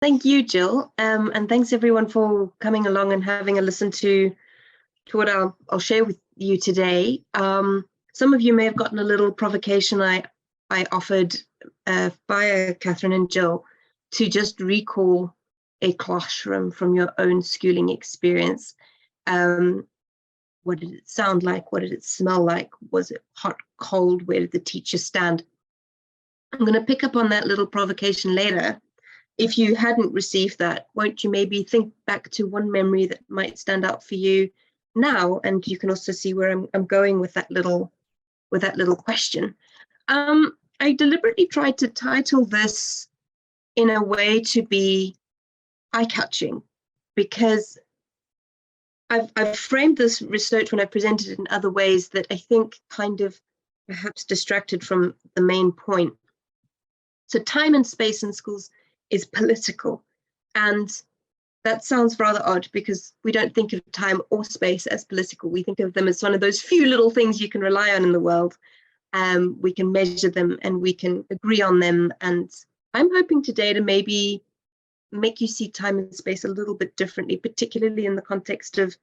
Thank you, Jill, and thanks everyone for coming along and having a listen to what I'll share with you today. Some of you may have gotten a little provocation I offered via Catherine and Jill to just recall a classroom from your own schooling experience. What did it sound like? What did it smell like? Was it hot, cold? Where did the teacher stand? I'm going to pick up on that little provocation later. If you hadn't received that, won't you maybe think back to one memory that might stand out for you now? And you can also see where I'm going with that little question. I deliberately tried to title this in a way to be eye-catching, because I've framed this research when I presented it in other ways that I think kind of perhaps distracted from the main point. So time and space in schools is political, and that sounds rather odd because we don't think of time or space as political. We think of them as one of those few little things you can rely on in the world. We can measure them and we can agree on them, and I'm hoping today to maybe make you see time and space a little bit differently, particularly in the context of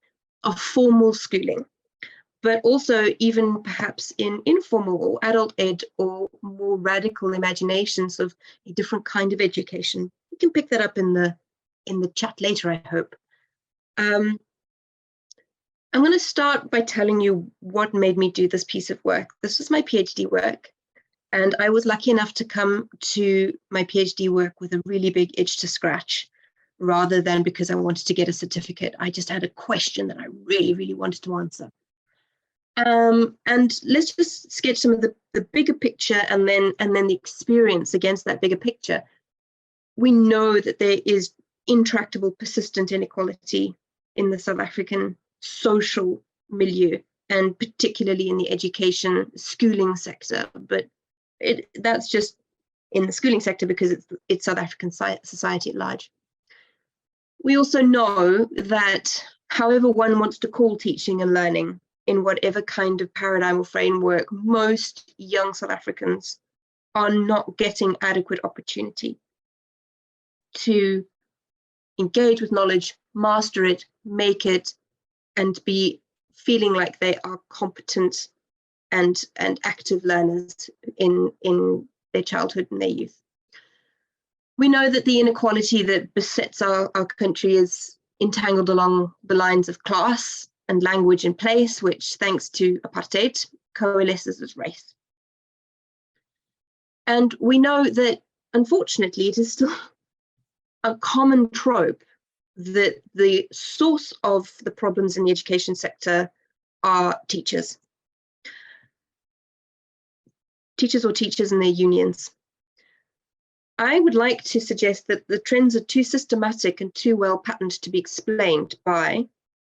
formal schooling, but also even perhaps in informal or adult ed or more radical imaginations of a different kind of education. We can pick that up in the chat later, I hope. I'm going to start by telling you what made me do this piece of work. This was my PhD work, and I was lucky enough to come to my PhD work with a really big itch to scratch, rather than because I wanted to get a certificate. I just had a question that I really, really wanted to answer. And let's just sketch some of the bigger picture and then the experience against that bigger picture. We know that there is intractable, persistent inequality in the South African social milieu, and particularly in the education schooling sector. But that's just in the schooling sector because it's South African society at large. We also know that however one wants to call teaching and learning, in whatever kind of paradigm or framework, most young South Africans are not getting adequate opportunity to engage with knowledge, master it, make it, and be feeling like they are competent and active learners in their childhood and their youth. We know that the inequality that besets our country is entangled along the lines of class and language and place, which, thanks to apartheid, coalesces as race. And we know that, unfortunately, it is still a common trope that the source of the problems in the education sector are teachers. Teachers or teachers and their unions. I would like to suggest that the trends are too systematic and too well patterned to be explained by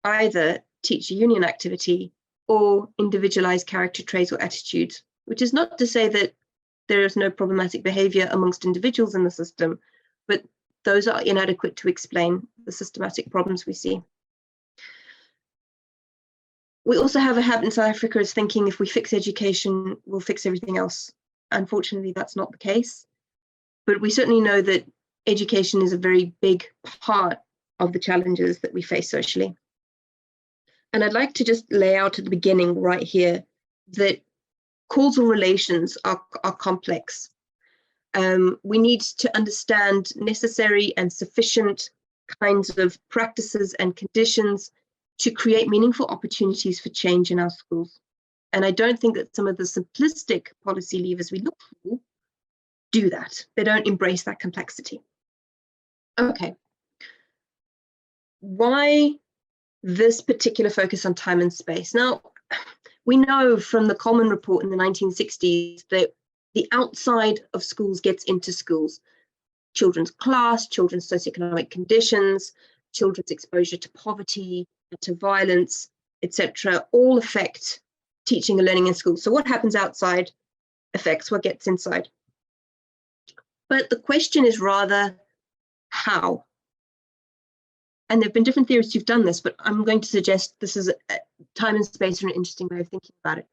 either teacher union activity or individualized character traits or attitudes, which is not to say that there is no problematic behavior amongst individuals in the system, but those are inadequate to explain the systematic problems we see. We also have a habit in South Africa of thinking if we fix education, we'll fix everything else. Unfortunately, that's not the case, but we certainly know that education is a very big part of the challenges that we face socially. And I'd like to just lay out at the beginning right here that causal relations are complex. We need to understand necessary and sufficient kinds of practices and conditions to create meaningful opportunities for change in our schools. And I don't think that some of the simplistic policy levers we look for do that. They don't embrace that complexity. Okay. Why this particular focus on time and space? Now, we know from the Coleman report in the 1960s that the outside of schools gets into schools. Children's class, children's socioeconomic conditions, children's exposure to poverty, to violence, etc., all affect teaching and learning in schools. So what happens outside affects what gets inside. But the question is rather how. And there have been different theorists who've done this, but I'm going to suggest this is time and space are an interesting way of thinking about it.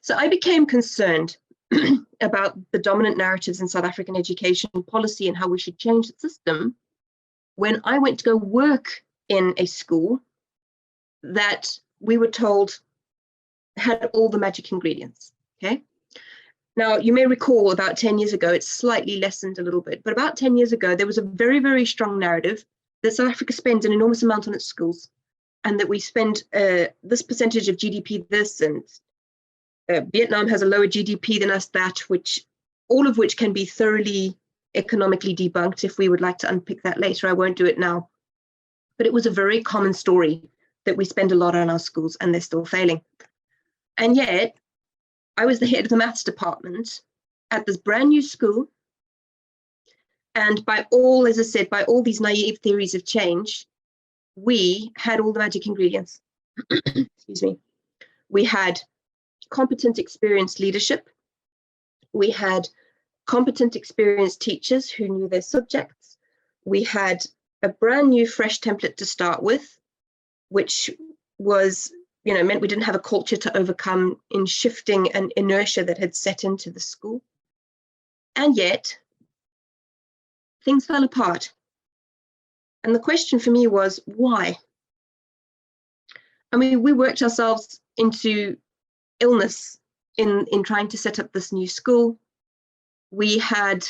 So I became concerned about the dominant narratives in South African education policy and how we should change the system when I went to go work in a school that we were told had all the magic ingredients, okay? Now, you may recall about 10 years ago, it's slightly lessened a little bit, but about 10 years ago, there was a very, very strong narrative that South Africa spends an enormous amount on its schools, and that we spend this percentage of GDP this, and Vietnam has a lower GDP than us that, all of which can be thoroughly economically debunked if we would like to unpick that later. I won't do it now. But it was a very common story that we spend a lot on our schools and they're still failing. And yet, I was the head of the maths department at this brand new school. And by all, as I said, by all these naive theories of change, we had all the magic ingredients. Excuse me. We had competent, experienced leadership. We had competent, experienced teachers who knew their subjects. We had a brand new, fresh template to start with, which was, meant we didn't have a culture to overcome in shifting an inertia that had set into the school. And yet, things fell apart. And the question for me was, why? I mean, we worked ourselves into illness in trying to set up this new school. We had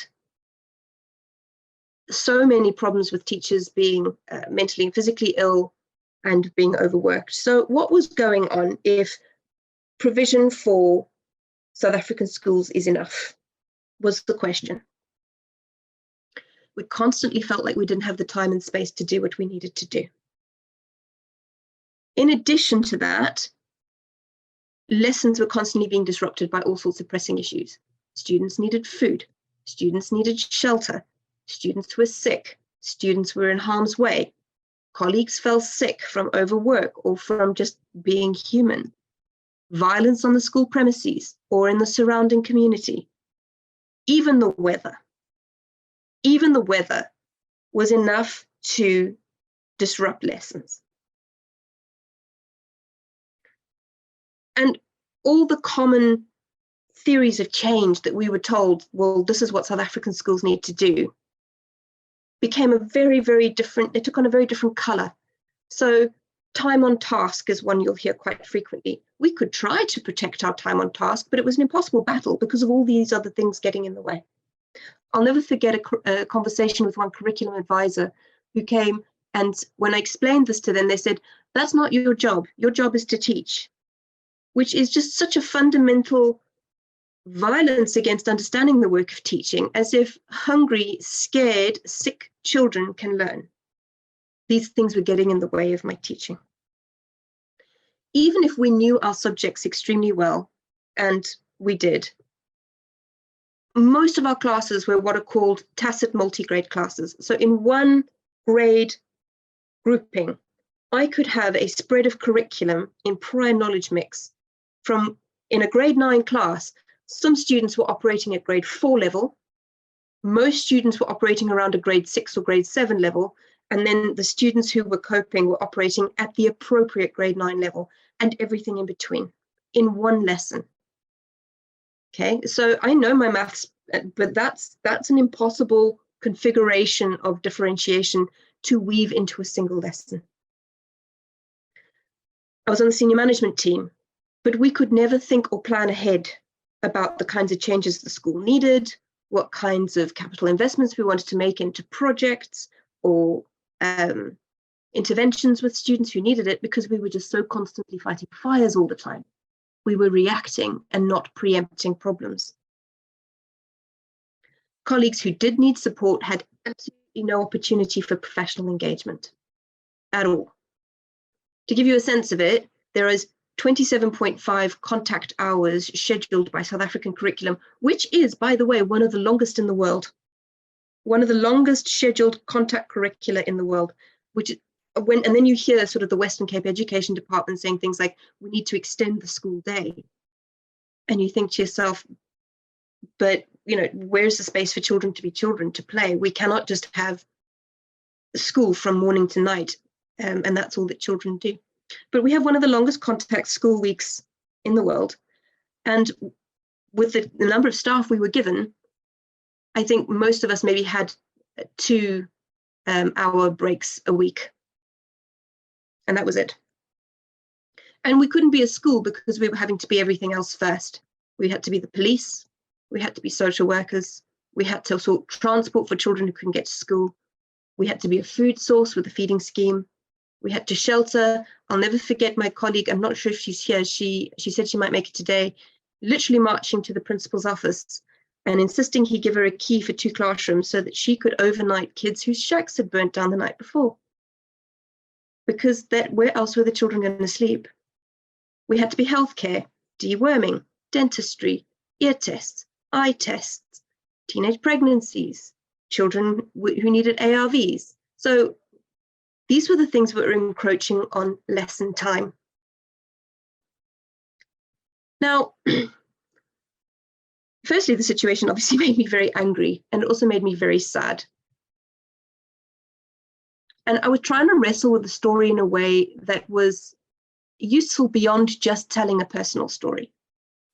so many problems with teachers being mentally and physically ill and being overworked. So what was going on if provision for South African schools is enough, was the question. We constantly felt like we didn't have the time and space to do what we needed to do. In addition to that, lessons were constantly being disrupted by all sorts of pressing issues. Students needed food, students needed shelter, students were sick, students were in harm's way, colleagues fell sick from overwork or from just being human, violence on the school premises or in the surrounding community. Even the weather was enough to disrupt lessons. And all the common theories of change that we were told, well, this is what South African schools need to do, became a very, very different, they took on a very different color. So time on task is one you'll hear quite frequently. We could try to protect our time on task, but it was an impossible battle because of all these other things getting in the way. I'll never forget a conversation with one curriculum advisor who came, and when I explained this to them, they said, that's not your job. Your job is to teach, which is just such a fundamental violence against understanding the work of teaching, as if hungry, scared, sick children can learn. These things were getting in the way of my teaching. Even if we knew our subjects extremely well, and we did, most of our classes were what are called tacit multi-grade classes. So in one grade grouping, I could have a spread of curriculum in prior knowledge mix from, in a grade 9 class, some students were operating at grade 4 level, most students were operating around a grade 6 or grade 7 level, and then the students who were coping were operating at the appropriate grade 9 level, and everything in between, in one lesson. Okay, so I know my maths, but that's an impossible configuration of differentiation to weave into a single lesson. I was on the senior management team, but we could never think or plan ahead about the kinds of changes the school needed, what kinds of capital investments we wanted to make into projects or interventions with students who needed it, because we were just so constantly fighting fires all the time. We were reacting and not preempting problems. Colleagues who did need support had absolutely no opportunity for professional engagement at all. To give you a sense of it, there is 27.5 contact hours scheduled by South African curriculum, which is, by the way, one of the longest in the world. One of the longest scheduled contact curricula in the world, and then you hear sort of the Western Cape Education Department saying things like, we need to extend the school day. And you think to yourself, but where's the space for children to be children, to play? We cannot just have school from morning to night, and that's all that children do. But we have one of the longest contact school weeks in the world. And with the number of staff we were given, I think most of us maybe had 2 hour breaks a week. And that was it. And we couldn't be a school because we were having to be everything else first. We had to be the police, we had to be social workers, we had to sort transport for children who couldn't get to school, we had to be a food source with a feeding scheme, we had to shelter. I'll never forget my colleague, I'm not sure if she's here, she said she might make it today, literally marching to the principal's office and insisting he give her a key for 2 classrooms so that she could overnight kids whose shacks had burnt down the night before. Because where else were the children going to sleep? We had to be healthcare, deworming, dentistry, ear tests, eye tests, teenage pregnancies, children who needed ARVs. So these were the things that were encroaching on lesson time. Now, firstly, the situation obviously made me very angry, and it also made me very sad. And I was trying to wrestle with the story in a way that was useful beyond just telling a personal story.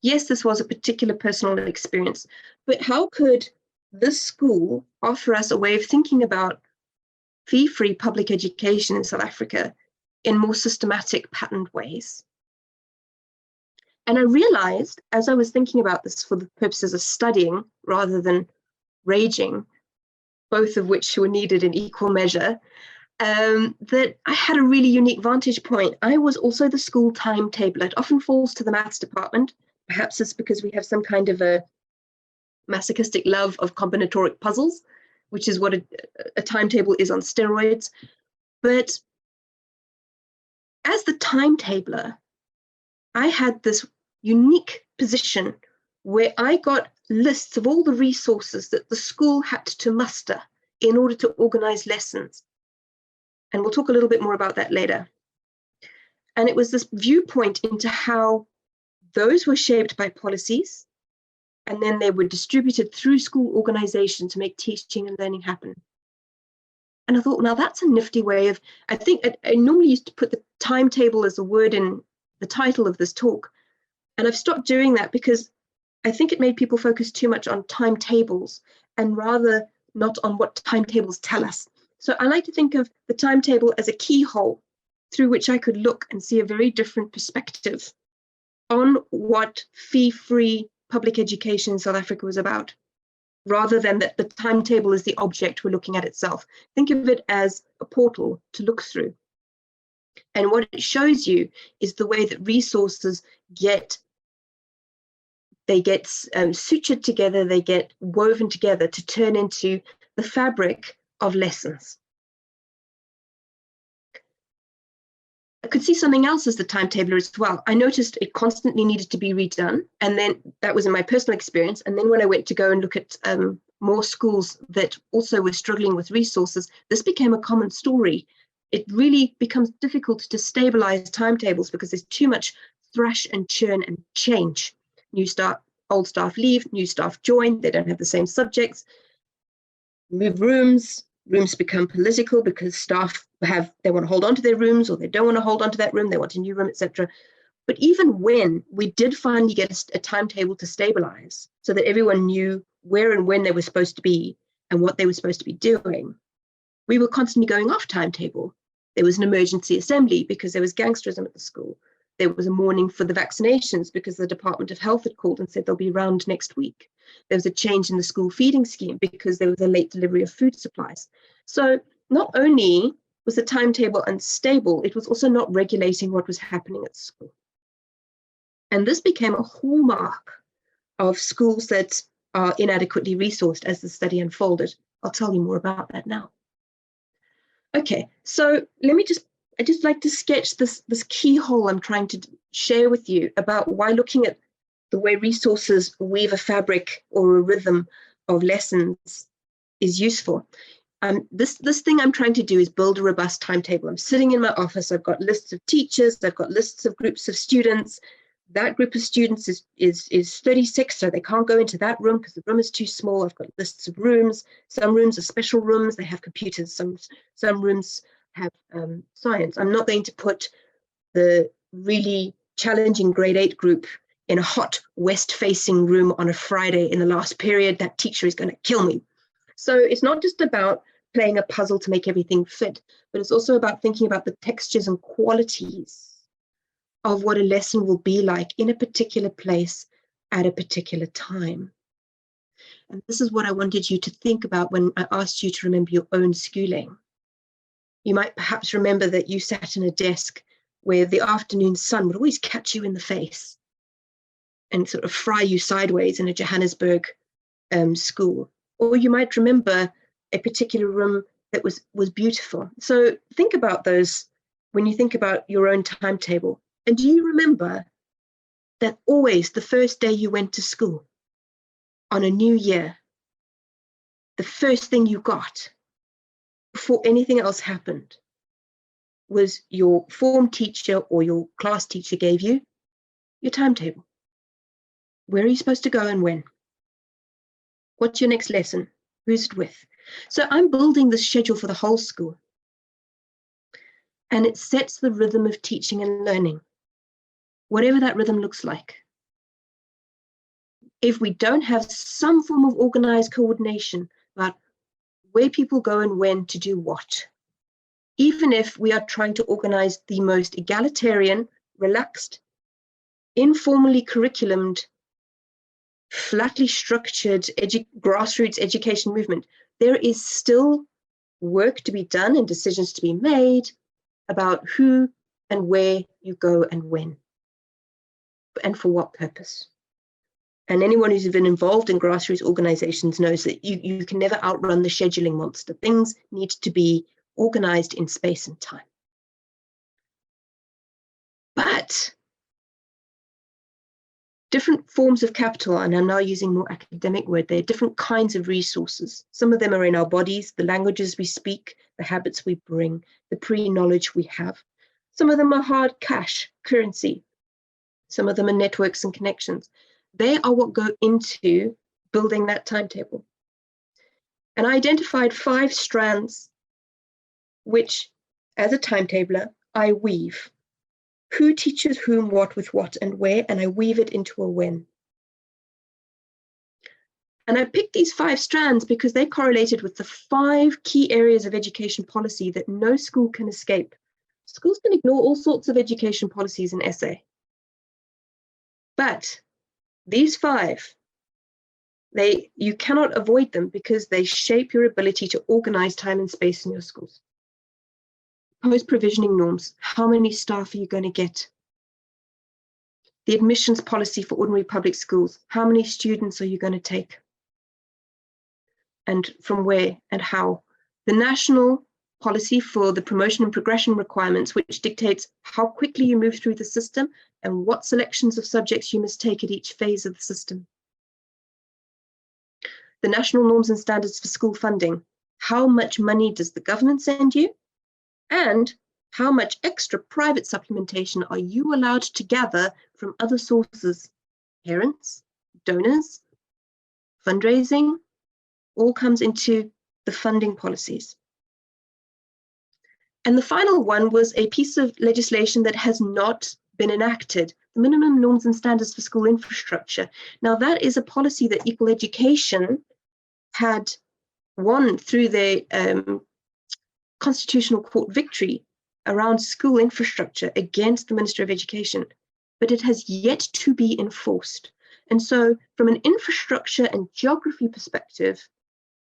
Yes, this was a particular personal experience, but how could this school offer us a way of thinking about fee-free public education in South Africa in more systematic, patterned ways? And I realized, as I was thinking about this for the purposes of studying rather than raging, both of which were needed in equal measure, that I had a really unique vantage point. I was also the school timetabler. It often falls to the maths department. Perhaps it's because we have some kind of a masochistic love of combinatoric puzzles, which is what a timetable is on steroids. But as the timetabler, I had this unique position where I got lists of all the resources that the school had to muster in order to organize lessons. And we'll talk a little bit more about that later. And it was this viewpoint into how those were shaped by policies, and then they were distributed through school organization to make teaching and learning happen. And I thought, now that's a nifty way of, I think I normally used to put the timetable as a word in the title of this talk. And I've stopped doing that because I think it made people focus too much on timetables and rather not on what timetables tell us. So I like to think of the timetable as a keyhole through which I could look and see a very different perspective on what fee-free public education in South Africa was about, rather than that the timetable is the object we're looking at itself. Think of it as a portal to look through. And what it shows you is the way that resources get sutured together, they get woven together to turn into the fabric of lessons. I could see something else as the timetabler as well. I noticed it constantly needed to be redone. And then that was in my personal experience. And then when I went to go and look at more schools that also were struggling with resources, this became a common story. It really becomes difficult to stabilize timetables because there's too much thrash and churn and change. New staff, old staff leave, new staff join, they don't have the same subjects. Move rooms become political because staff they want to hold on to their rooms, or they don't want to hold on to that room, they want a new room, etc. But even when we did finally get a timetable to stabilize so that everyone knew where and when they were supposed to be and what they were supposed to be doing, we were constantly going off timetable. There was an emergency assembly because there was gangsterism at the school. There was a morning for the vaccinations because the Department of Health had called and said they'll be around next week. There was a change in the school feeding scheme because there was a late delivery of food supplies. So not only was the timetable unstable, it was also not regulating what was happening at school. And this became a hallmark of schools that are inadequately resourced as the study unfolded. I'll tell you more about that now. Okay, so I just like to sketch this keyhole I'm trying to share with you about why looking at the way resources weave a fabric or a rhythm of lessons is useful. This thing I'm trying to do is build a robust timetable. I'm sitting in my office, I've got lists of teachers, I've got lists of groups of students. That group of students is 36, so they can't go into that room because the room is too small. I've got lists of rooms. Some rooms are special rooms, they have computers. Some rooms have science. I'm not going to put the really challenging grade 8 group in a hot west-facing room on a Friday in the last period. That teacher is going to kill me. So it's not just about playing a puzzle to make everything fit, but it's also about thinking about the textures and qualities of what a lesson will be like in a particular place at a particular time. And this is what I wanted you to think about when I asked you to remember your own schooling. You might perhaps remember that you sat in a desk where the afternoon sun would always catch you in the face and sort of fry you sideways in a Johannesburg school. Or you might remember a particular room that was beautiful. So think about those when you think about your own timetable. And do you remember that always the first day you went to school on a new year, the first thing you got before anything else happened was your form teacher or your class teacher gave you your timetable? Where are you supposed to go and when? What's your next lesson? Who's it with? So I'm building this schedule for the whole school. And it sets the rhythm of teaching and learning, whatever that rhythm looks like. If we don't have some form of organized coordination about where people go and when to do what, even if we are trying to organize the most egalitarian, relaxed, informally curriculumed, flatly structured grassroots education movement, there is still work to be done and decisions to be made about who and where you go and when, and for what purpose. And anyone who's been involved in grassroots organizations knows that you can never outrun the scheduling monster. Things need to be organized in space and time. But different forms of capital, and I'm now using more academic word there, different kinds of resources. Some of them are in our bodies, the languages we speak, the habits we bring, the pre-knowledge we have. Some of them are hard cash, currency. Some of them are networks and connections. They are what go into building that timetable. And I identified 5 strands, which, as a timetabler, I weave. Who teaches whom, what, with what, and where, and I weave it into a when. And I picked these 5 strands because they correlated with the 5 key areas of education policy that no school can escape. Schools can ignore all sorts of education policies in SA. But these 5, you cannot avoid them because they shape your ability to organize time and space in your schools. Post-provisioning norms, how many staff are you going to get? The admissions policy for ordinary public schools, how many students are you going to take? And from where and how? The national policy for the promotion and progression requirements, which dictates how quickly you move through the system and what selections of subjects you must take at each phase of the system. The national norms and standards for school funding, how much money does the government send you? And how much extra private supplementation are you allowed to gather from other sources? Parents, donors, fundraising, all comes into the funding policies. And the final one was a piece of legislation that has not been enacted, the minimum norms and standards for school infrastructure. Now that is a policy that Equal Education had won through their Constitutional Court victory around school infrastructure against the Minister of Education, but it has yet to be enforced. And so from an infrastructure and geography perspective,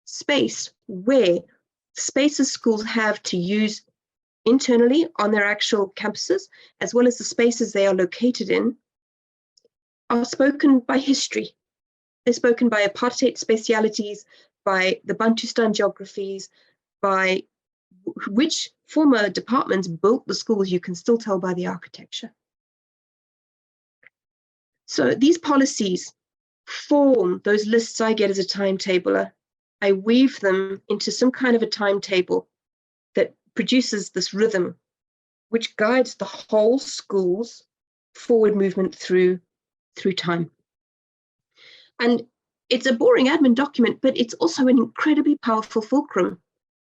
spaces schools have to use internally on their actual campuses, as well as the spaces they are located in, are spoken by history. They're spoken by apartheid specialities, by the Bantustan geographies, by which former departments built the schools. You can still tell by the architecture. So these policies form those lists I get as a timetabler. I weave them into some kind of a timetable that produces this rhythm, which guides the whole school's forward movement through time. And it's a boring admin document, but it's also an incredibly powerful fulcrum,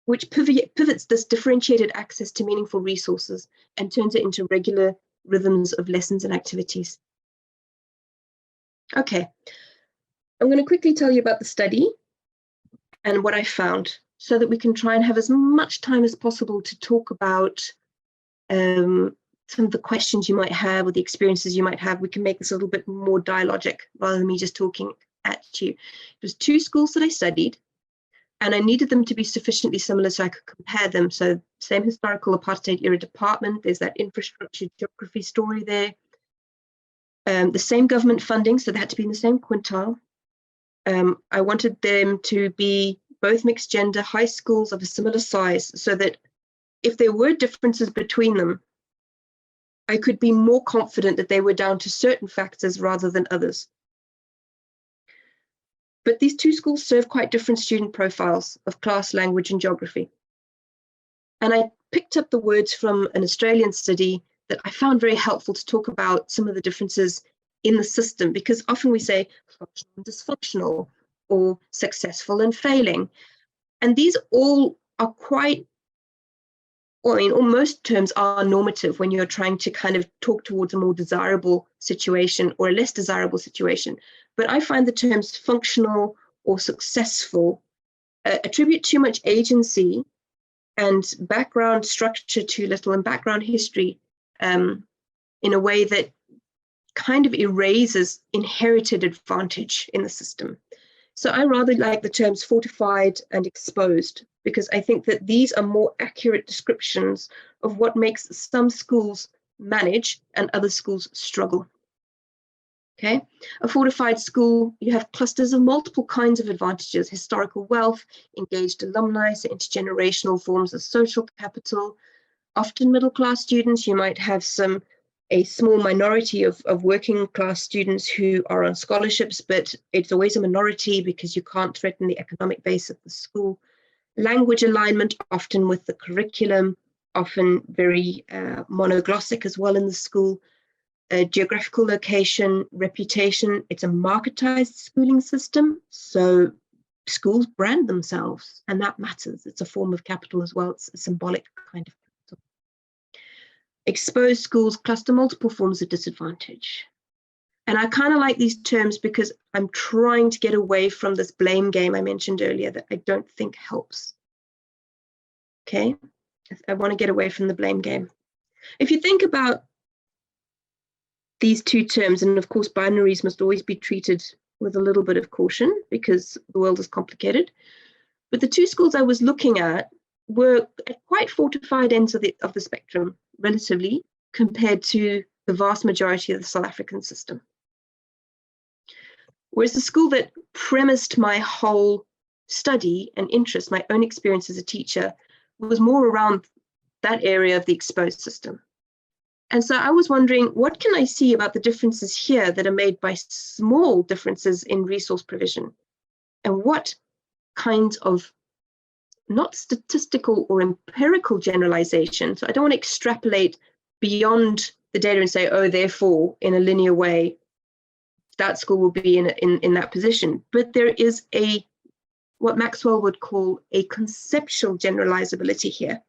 which pivots this differentiated access to meaningful resources and turns it into regular rhythms of lessons and activities. Okay, I'm going to quickly tell you about the study and what I found. so that we can try and have as much time as possible to talk about some of the questions you might have or the experiences you might have. We can make this a little bit more dialogic rather than me just talking at you. It was 2 schools that I studied, and I needed them to be sufficiently similar so I could compare them. So same historical apartheid era department, there's that infrastructure geography story there. The same government funding, so they had to be in the same quintile. I wanted them to be both mixed gender, high schools of a similar size, so that if there were differences between them, I could be more confident that they were down to certain factors rather than others. But these 2 schools serve quite different student profiles of class, language, and geography. And I picked up the words from an Australian study that I found very helpful to talk about some of the differences in the system, because often we say functional and dysfunctional, or successful and failing. And these all are quite, well, in almost terms are normative when you're trying to kind of talk towards a more desirable situation or a less desirable situation. But I find the terms functional or successful attribute too much agency and background structure too little, and background history in a way that kind of erases inherited advantage in the system. So I rather like the terms fortified and exposed, because I think that these are more accurate descriptions of what makes some schools manage and other schools struggle. Okay, a fortified school, you have clusters of multiple kinds of advantages: historical wealth, engaged alumni, so intergenerational forms of social capital. Often middle-class students, you might have a small minority of working class students who are on scholarships, but it's always a minority because you can't threaten the economic base of the school. Language alignment, often with the curriculum, often very monoglossic as well in the school. Geographical location, reputation, it's a marketized schooling system, so schools brand themselves, and that matters. It's a form of capital as well. It's a symbolic kind of capital. Exposed schools cluster multiple forms of disadvantage. And I kind of like these terms because I'm trying to get away from this blame game I mentioned earlier that I don't think helps. Okay, I want to get away from the blame game. If you think about these 2 terms, and of course binaries must always be treated with a little bit of caution because the world is complicated, but the 2 schools I was looking at were at quite fortified ends of the spectrum, relatively, compared to the vast majority of the South African system. Whereas the school that premised my whole study and interest, my own experience as a teacher, was more around that area of the exposed system. And so I was wondering, what can I see about the differences here that are made by small differences in resource provision? And what kinds of, not statistical or empirical generalization, so I don't want to extrapolate beyond the data and say, oh, therefore, in a linear way, that school will be in that position. But there is what Maxwell would call a conceptual generalizability here,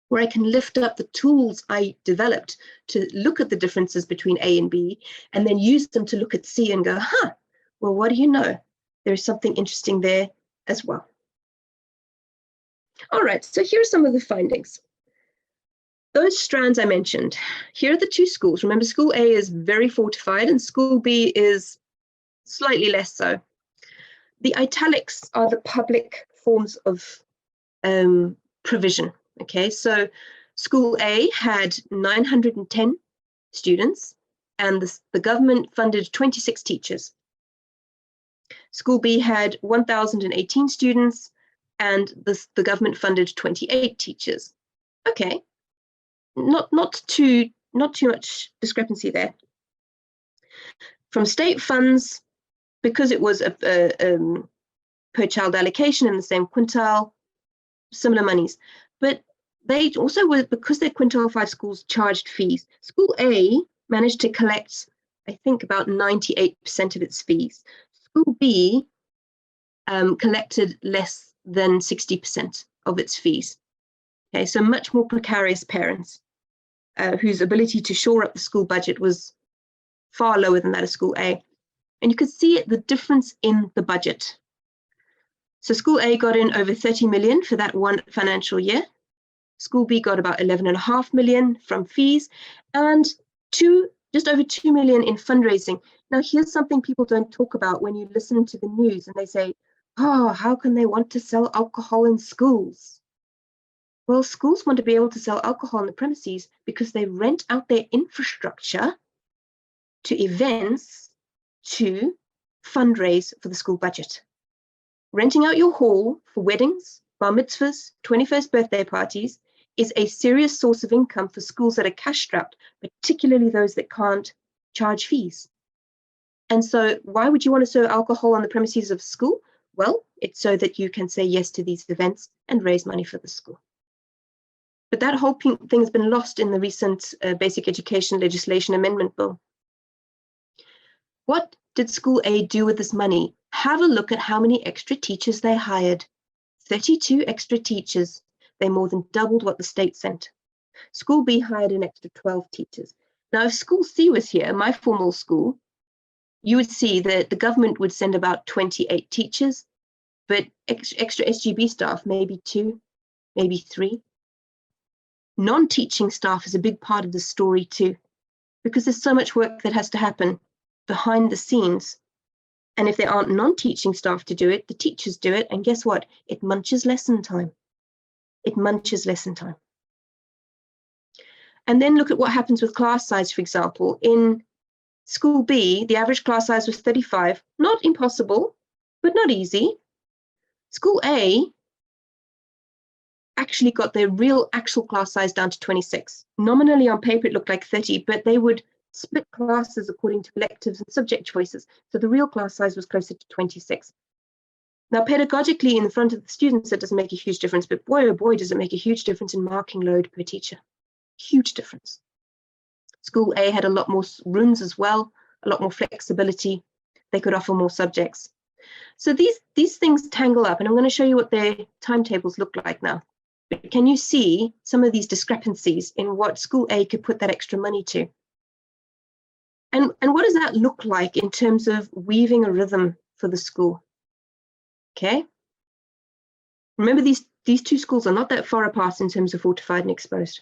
where I can lift up the tools I developed to look at the differences between A and B, and then use them to look at C and go, well, what do you know? There's something interesting there as well. All right, so here are some of the findings. Those strands I mentioned, here are the 2 schools. Remember, school A is very fortified and school B is slightly less so. The italics are the public forms of provision. Okay, so school A had 910 students and the government funded 26 teachers. School B had 1,018 students and the government funded 28 teachers. Okay, not too much discrepancy there. From state funds, because it was a per child allocation in the same quintile, similar monies. But they also were, because their quintile 5 schools charged fees, school A managed to collect, I think, about 98% of its fees. School B collected less than 60% of its fees. Okay, so much more precarious parents whose ability to shore up the school budget was far lower than that of school A. And you could see the difference in the budget. So school A got in over 30 million for that one financial year. School B got about 11.5 million from fees and just over 2 million in fundraising. Now, here's something people don't talk about when you listen to the news and they say, oh, how can they want to sell alcohol in schools? Well, schools want to be able to sell alcohol on the premises because they rent out their infrastructure to events to fundraise for the school budget. Renting out your hall for weddings, bar mitzvahs, 21st birthday parties is a serious source of income for schools that are cash-strapped, particularly those that can't charge fees. And so why would you want to serve alcohol on the premises of school? Well, it's so that you can say yes to these events and raise money for the school. But that whole thing has been lost in the recent basic education legislation amendment bill. What did School A do with this money? Have a look at how many extra teachers they hired. 32 extra teachers. They more than doubled what the state sent. School B hired an extra 12 teachers. Now, if School C was here, my formal school, you would see that the government would send about 28 teachers, but extra SGB staff, maybe 2, maybe 3. Non-teaching staff is a big part of the story too, because there's so much work that has to happen behind the scenes. And if there aren't non-teaching staff to do it, the teachers do it. And guess what? It munches lesson time. It munches lesson time. And then look at what happens with class size, for example. In School B, the average class size was 35. Not impossible, but not easy. School A actually got their actual class size down to 26. Nominally on paper, it looked like 30, but they would split classes according to electives and subject choices. So the real class size was closer to 26. Now, pedagogically, in the front of the students, it doesn't make a huge difference, but boy, oh boy, does it make a huge difference in marking load per teacher. Huge difference. School A had a lot more rooms as well, a lot more flexibility. They could offer more subjects. So these things tangle up, and I'm going to show you what their timetables look like now. But can you see some of these discrepancies in what School A could put that extra money to? And what does that look like in terms of weaving a rhythm for the school? Okay. Remember, these two schools are not that far apart in terms of fortified and exposed.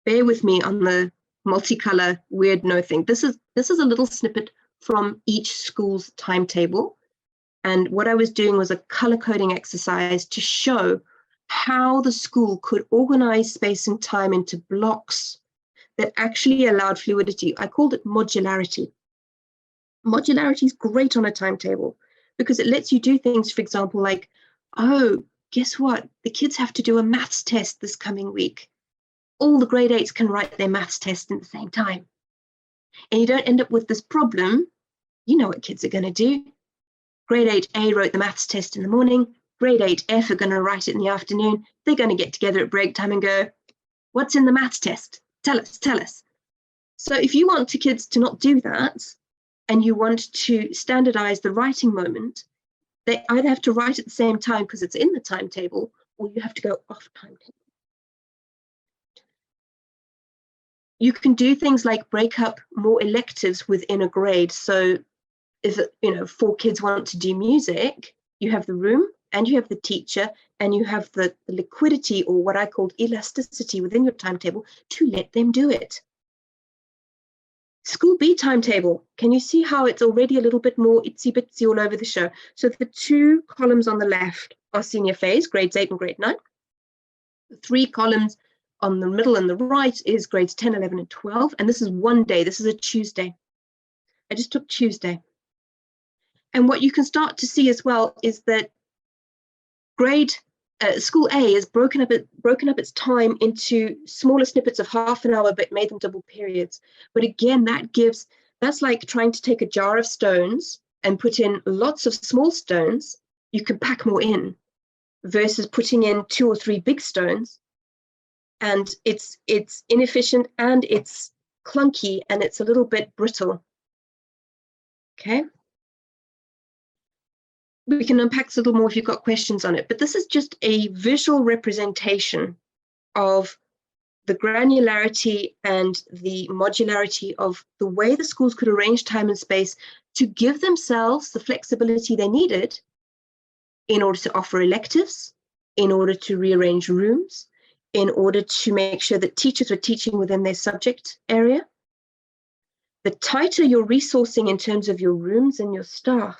Bear with me on the multicolor weird no thing. This is a little snippet from each school's timetable. And what I was doing was a color coding exercise to show how the school could organize space and time into blocks that actually allowed fluidity. I called it modularity. Modularity is great on a timetable because it lets you do things, for example, like, oh, guess what? The kids have to do a maths test this coming week. All the grade 8s can write their maths test at the same time. And you don't end up with this problem. You know what kids are going to do. Grade 8A wrote the maths test in the morning. Grade 8F are going to write it in the afternoon. They're going to get together at break time and go, what's in the maths test? Tell us. So if you want kids to not do that, and you want to standardize the writing moment, they either have to write at the same time because it's in the timetable, or you have to go off timetable. You can do things like break up more electives within a grade. So if 4 kids want to do music, you have the room and you have the teacher and you have the liquidity, or what I called elasticity, within your timetable to let them do it. School B timetable, can you see how it's already a little bit more itsy bitsy all over the show? So the 2 columns on the left are senior phase, grades 8 and grade 9. The 3 columns on the middle and the right is grades 10, 11, and 12. And this is one day. This is a Tuesday. I just took Tuesday. And what you can start to see as well is that School A has broken up its time into smaller snippets of half an hour, but made them double periods. But again, that's like trying to take a jar of stones and put in lots of small stones. You can pack more in versus putting in 2 or 3 big stones. And it's inefficient and it's clunky and it's a little bit brittle. Okay. We can unpack this a little more if you've got questions on it, but this is just a visual representation of the granularity and the modularity of the way the schools could arrange time and space to give themselves the flexibility they needed in order to offer electives, in order to rearrange rooms, in order to make sure that teachers were teaching within their subject area. The tighter your resourcing in terms of your rooms and your staff,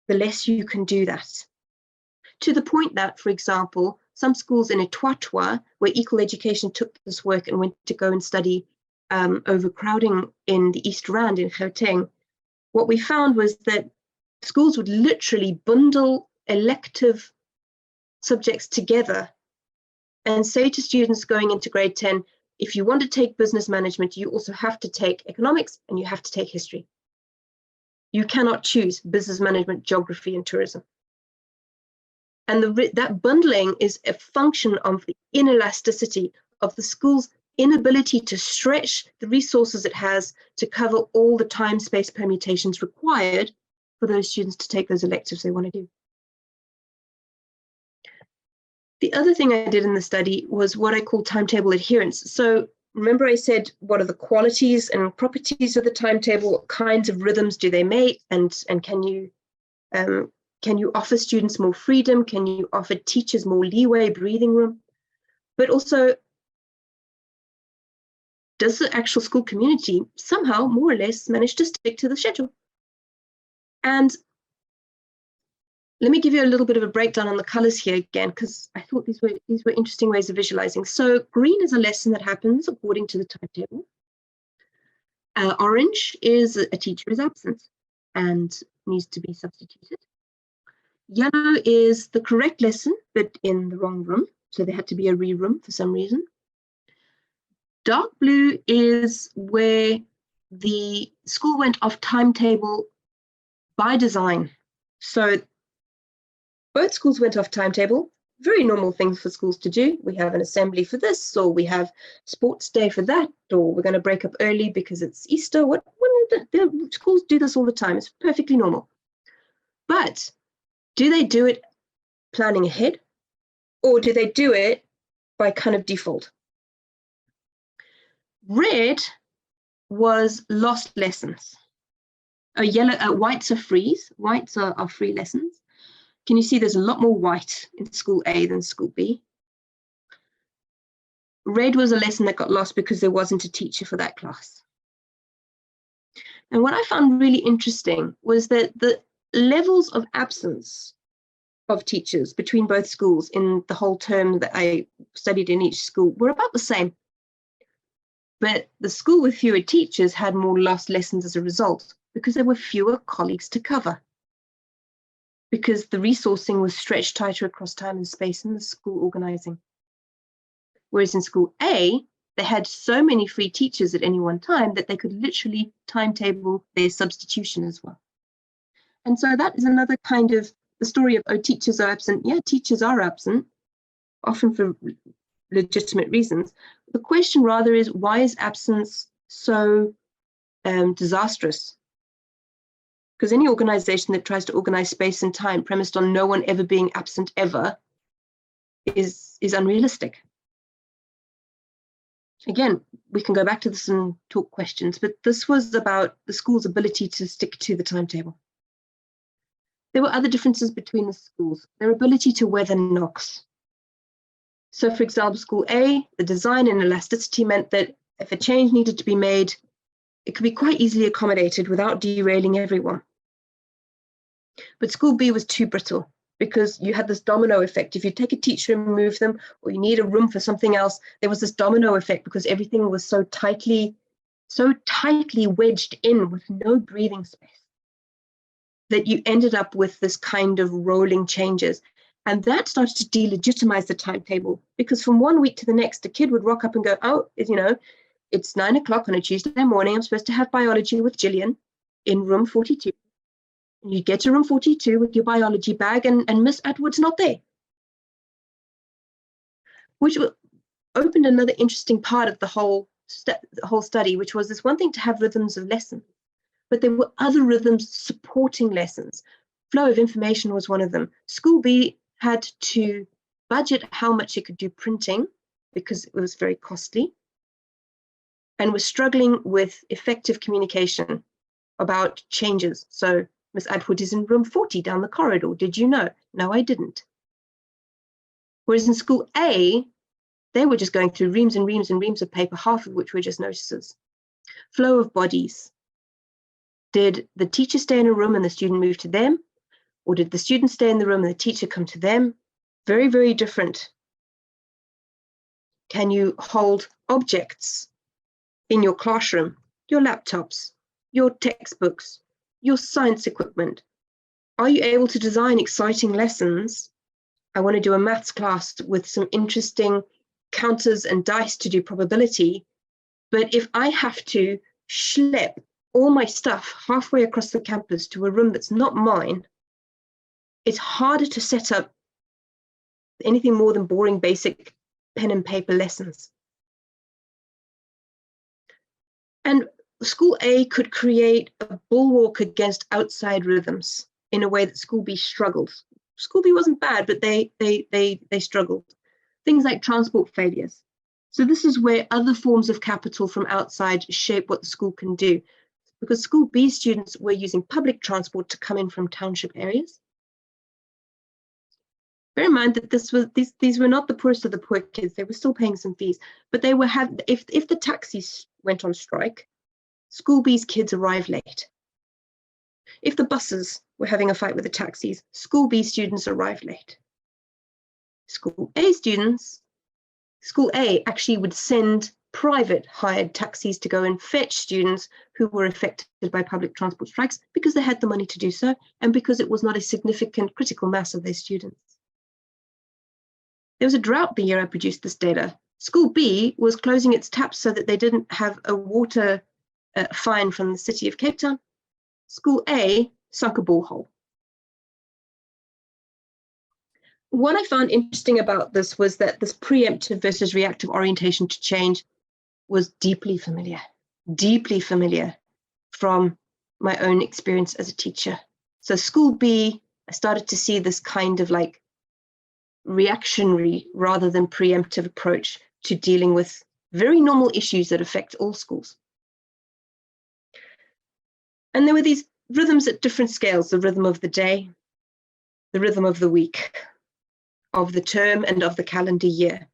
the less you can do that. To the point that, for example, some schools in Etwatwa, where Equal Education took this work and went to go and study overcrowding in the East Rand in Gauteng, what we found was that schools would literally bundle elective subjects together and say to students going into grade 10, if you want to take business management, you also have to take economics and you have to take history. You cannot choose business management, geography, and tourism. And that bundling is a function of the inelasticity of the school's inability to stretch the resources it has to cover all the time-space permutations required for those students to take those electives they want to do. The other thing I did in the study was what I call timetable adherence. So remember I said, what are the qualities and properties of the timetable? What kinds of rhythms do they make? And can you offer students more freedom? Can you offer teachers more leeway, breathing room? But also, does the actual school community somehow more or less manage to stick to the schedule? And let me give you a little bit of a breakdown on the colors here again, because I thought these were interesting ways of visualizing. So green is a lesson that happens according to the timetable. Orange is a teacher is absent and needs to be substituted. Yellow is the correct lesson, but in the wrong room. So there had to be a re-room for some reason. Dark blue is where the school went off timetable by design. So both schools went off timetable, very normal things for schools to do. We have an assembly for this, or we have sports day for that, or we're going to break up early because it's Easter. The schools do this all the time. It's perfectly normal. But do they do it planning ahead, or do they do it by kind of default? Red was lost lessons. Whites are frees. Whites are free lessons. Can you see there's a lot more white in school A than school B? Red was a lesson that got lost because there wasn't a teacher for that class. And what I found really interesting was that the levels of absence of teachers between both schools in the whole term that I studied in each school were about the same. But the school with fewer teachers had more lost lessons as a result because there were fewer colleagues to cover, because the resourcing was stretched tighter across time and space in the school organizing. Whereas in school A, they had so many free teachers at any one time that they could literally timetable their substitution as well. And so that is another kind of the story of, oh, teachers are absent. Yeah, teachers are absent, often for legitimate reasons. The question rather is, why is absence so disastrous? Because any organization that tries to organize space and time premised on no one ever being absent ever is unrealistic. Again, we can go back to this and talk questions, but this was about the school's ability to stick to the timetable. There were other differences between the schools, their ability to weather knocks. So for example, school A, the design and elasticity meant that if a change needed to be made, it could be quite easily accommodated without derailing everyone. But school B was too brittle because you had this domino effect. If you take a teacher and move them, or you need a room for something else, there was this domino effect because everything was so tightly wedged in with no breathing space that you ended up with this kind of rolling changes. And that started to delegitimize the timetable, because from one week to the next, a kid would rock up and go, oh, it's 9 o'clock on a Tuesday morning. I'm supposed to have biology with Gillian in room 42. You get to room 42 with your biology bag, and Miss Atwood's not there. Which opened another interesting part of the whole study, which was this one thing to have rhythms of lessons, but there were other rhythms supporting lessons. Flow of information was one of them. School B had to budget how much it could do printing because it was very costly, and was struggling with effective communication about changes. So Miss Adwood is in room 40 down the corridor. Did you know? No, I didn't. Whereas in school A, they were just going through reams and reams and reams of paper, half of which were just notices. Flow of bodies. Did the teacher stay in a room and the student move to them? Or did the student stay in the room and the teacher come to them? Very, very different. Can you hold objects in your classroom, your laptops, your textbooks, your science equipment? Are you able to design exciting lessons? I want to do a maths class with some interesting counters and dice to do probability. But if I have to schlep all my stuff halfway across the campus to a room that's not mine, it's harder to set up anything more than boring, basic pen and paper lessons. And school A could create a bulwark against outside rhythms in a way that school B struggled. School B wasn't bad, but they struggled. Things like transport failures. So this is where other forms of capital from outside shape what the school can do. Because school B students were using public transport to come in from township areas. Bear in mind that these were not the poorest of the poor kids. They were still paying some fees, but they were if the taxis went on strike, school B's kids arrived late. If the buses were having a fight with the taxis, school B students arrived late. School A actually would send private hired taxis to go and fetch students who were affected by public transport strikes because they had the money to do so and because it was not a significant critical mass of their students. There was a drought the year I produced this data. School B was closing its taps so that they didn't have a water fine from the city of Cape Town. School A sunk a borehole. What I found interesting about this was that this preemptive versus reactive orientation to change was deeply familiar from my own experience as a teacher. So school B, I started to see this kind of like reactionary rather than preemptive approach to dealing with very normal issues that affect all schools. And there were these rhythms at different scales, the rhythm of the day, the rhythm of the week, of the term and of the calendar year.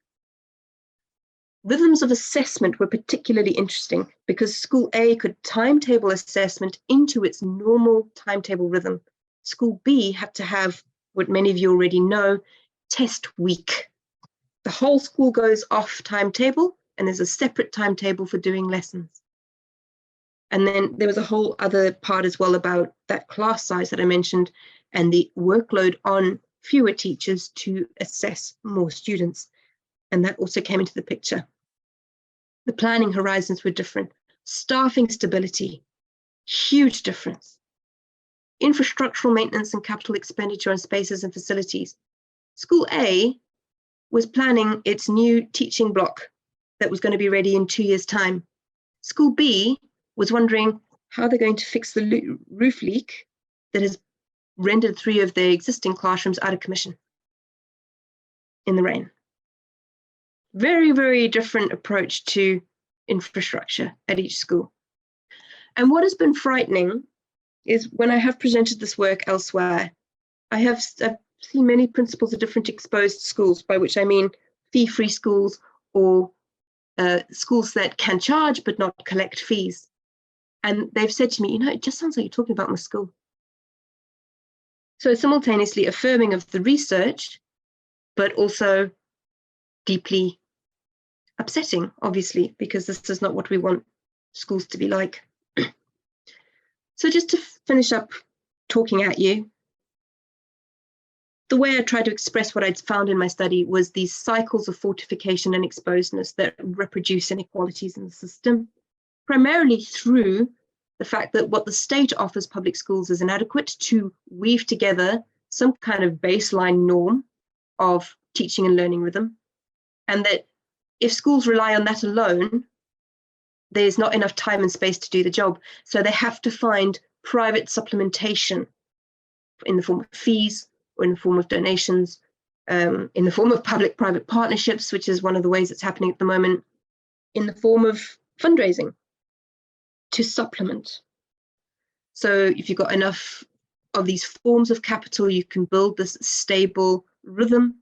Rhythms of assessment were particularly interesting because school A could timetable assessment into its normal timetable rhythm. School B had to have what many of you already know, test week. The whole school goes off timetable and there's a separate timetable for doing lessons. And then there was a whole other part as well about that class size that I mentioned and the workload on fewer teachers to assess more students. And that also came into the picture. The planning horizons were different. Staffing stability, huge difference. Infrastructural maintenance and capital expenditure on spaces and facilities. School A was planning its new teaching block that was going to be ready in 2 years' time. School B was wondering how they're going to fix the roof leak that has rendered 3 of their existing classrooms out of commission in the rain. Very, very different approach to infrastructure at each school. And what has been frightening is when I have presented this work elsewhere, I've seen many principals of different exposed schools, by which I mean fee-free schools or schools that can charge but not collect fees. And they've said to me, you know, it just sounds like you're talking about my school. So simultaneously affirming of the research, but also deeply upsetting, obviously, because this is not what we want schools to be like. So just to finish up talking at you, the way I tried to express what I'd found in my study was these cycles of fortification and exposedness that reproduce inequalities in the system, primarily through the fact that what the state offers public schools is inadequate to weave together some kind of baseline norm of teaching and learning rhythm, and that if schools rely on that alone, there's not enough time and space to do the job. So they have to find private supplementation in the form of fees or in the form of donations, in the form of public-private partnerships, which is one of the ways it's happening at the moment, in the form of fundraising to supplement. So if you've got enough of these forms of capital, you can build this stable rhythm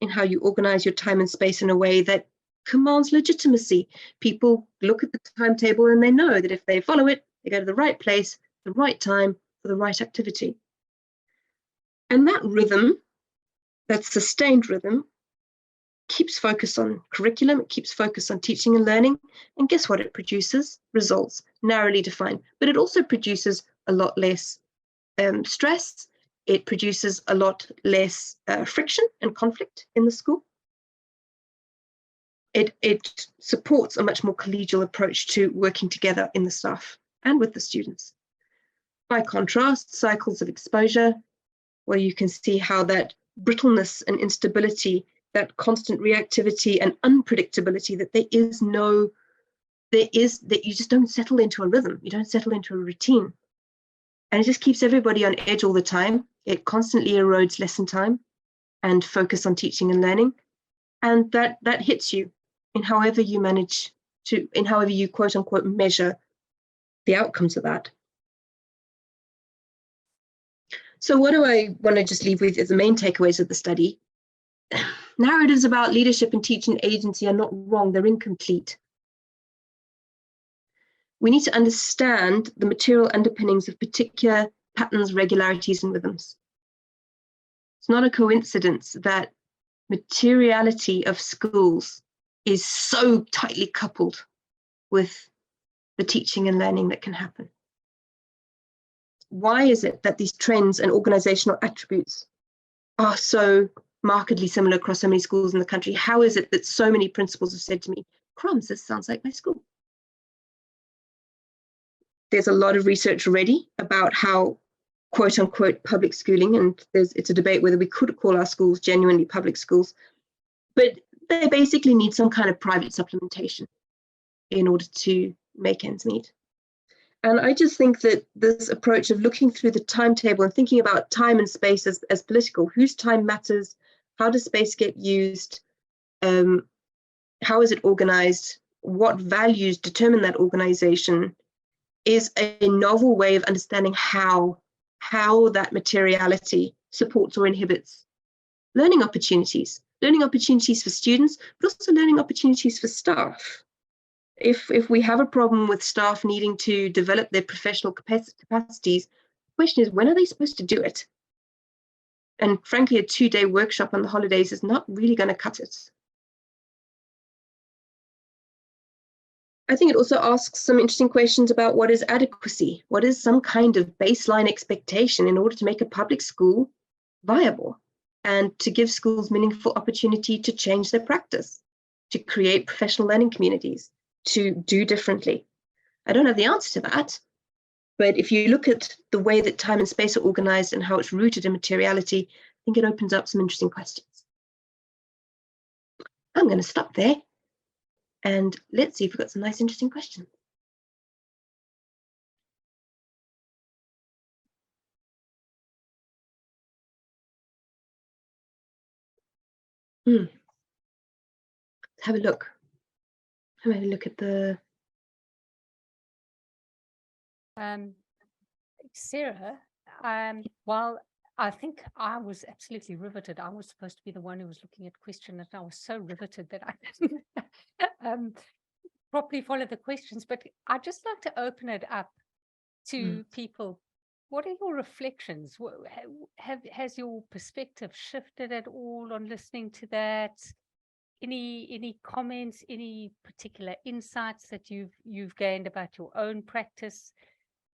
in how you organize your time and space in a way that commands legitimacy. People look at the timetable and they know that if they follow it, they go to the right place, the right time, for the right activity. And that rhythm, that sustained rhythm, keeps focus on curriculum, it keeps focus on teaching and learning, and guess what it produces? Results, narrowly defined. But it also produces a lot less stress, it produces a lot less friction and conflict in the school. It supports a much more collegial approach to working together in the staff and with the students. By contrast, cycles of exposure, where you can see how that brittleness and instability, that constant reactivity and unpredictability, that that you just don't settle into a rhythm, you don't settle into a routine. And it just keeps everybody on edge all the time. It constantly erodes lesson time and focus on teaching and learning. And that hits you in however you manage to, in however you quote unquote measure the outcomes of that. So what do I want to just leave with as the main takeaways of the study? Narratives about leadership and teaching agency are not wrong, they're incomplete. We need to understand the material underpinnings of particular patterns, regularities, and rhythms. It's not a coincidence that materiality of schools is so tightly coupled with the teaching and learning that can happen. Why is it that these trends and organizational attributes are so markedly similar across so many schools in the country? How is it that so many principals have said to me, crumbs, this sounds like my school? There's a lot of research already about how quote unquote public schooling, and it's a debate whether we could call our schools genuinely public schools, but they basically need some kind of private supplementation in order to make ends meet. And I just think that this approach of looking through the timetable and thinking about time and space as political, whose time matters, how does space get used, how is it organized, what values determine that organization, is a novel way of understanding how that materiality supports or inhibits learning opportunities for students, but also learning opportunities for staff. If we have a problem with staff needing to develop their professional capacities, the question is, when are they supposed to do it? And frankly, a 2-day workshop on the holidays is not really going to cut it. I think it also asks some interesting questions about what is adequacy? What is some kind of baseline expectation in order to make a public school viable and to give schools meaningful opportunity to change their practice, to create professional learning communities, to do differently? I don't have the answer to that, but if you look at the way that time and space are organized and how it's rooted in materiality, I think it opens up some interesting questions. I'm going to stop there. And let's see if we've got some nice, interesting questions. Let's have a look. Have a look at the. Sarah, while I think I was absolutely riveted, I was supposed to be the one who was looking at question, and I was so riveted that I didn't properly follow the questions. But I'd just like to open it up to people. What are your reflections? Has your perspective shifted at all on listening to that? Any comments? Any particular insights that you've gained about your own practice?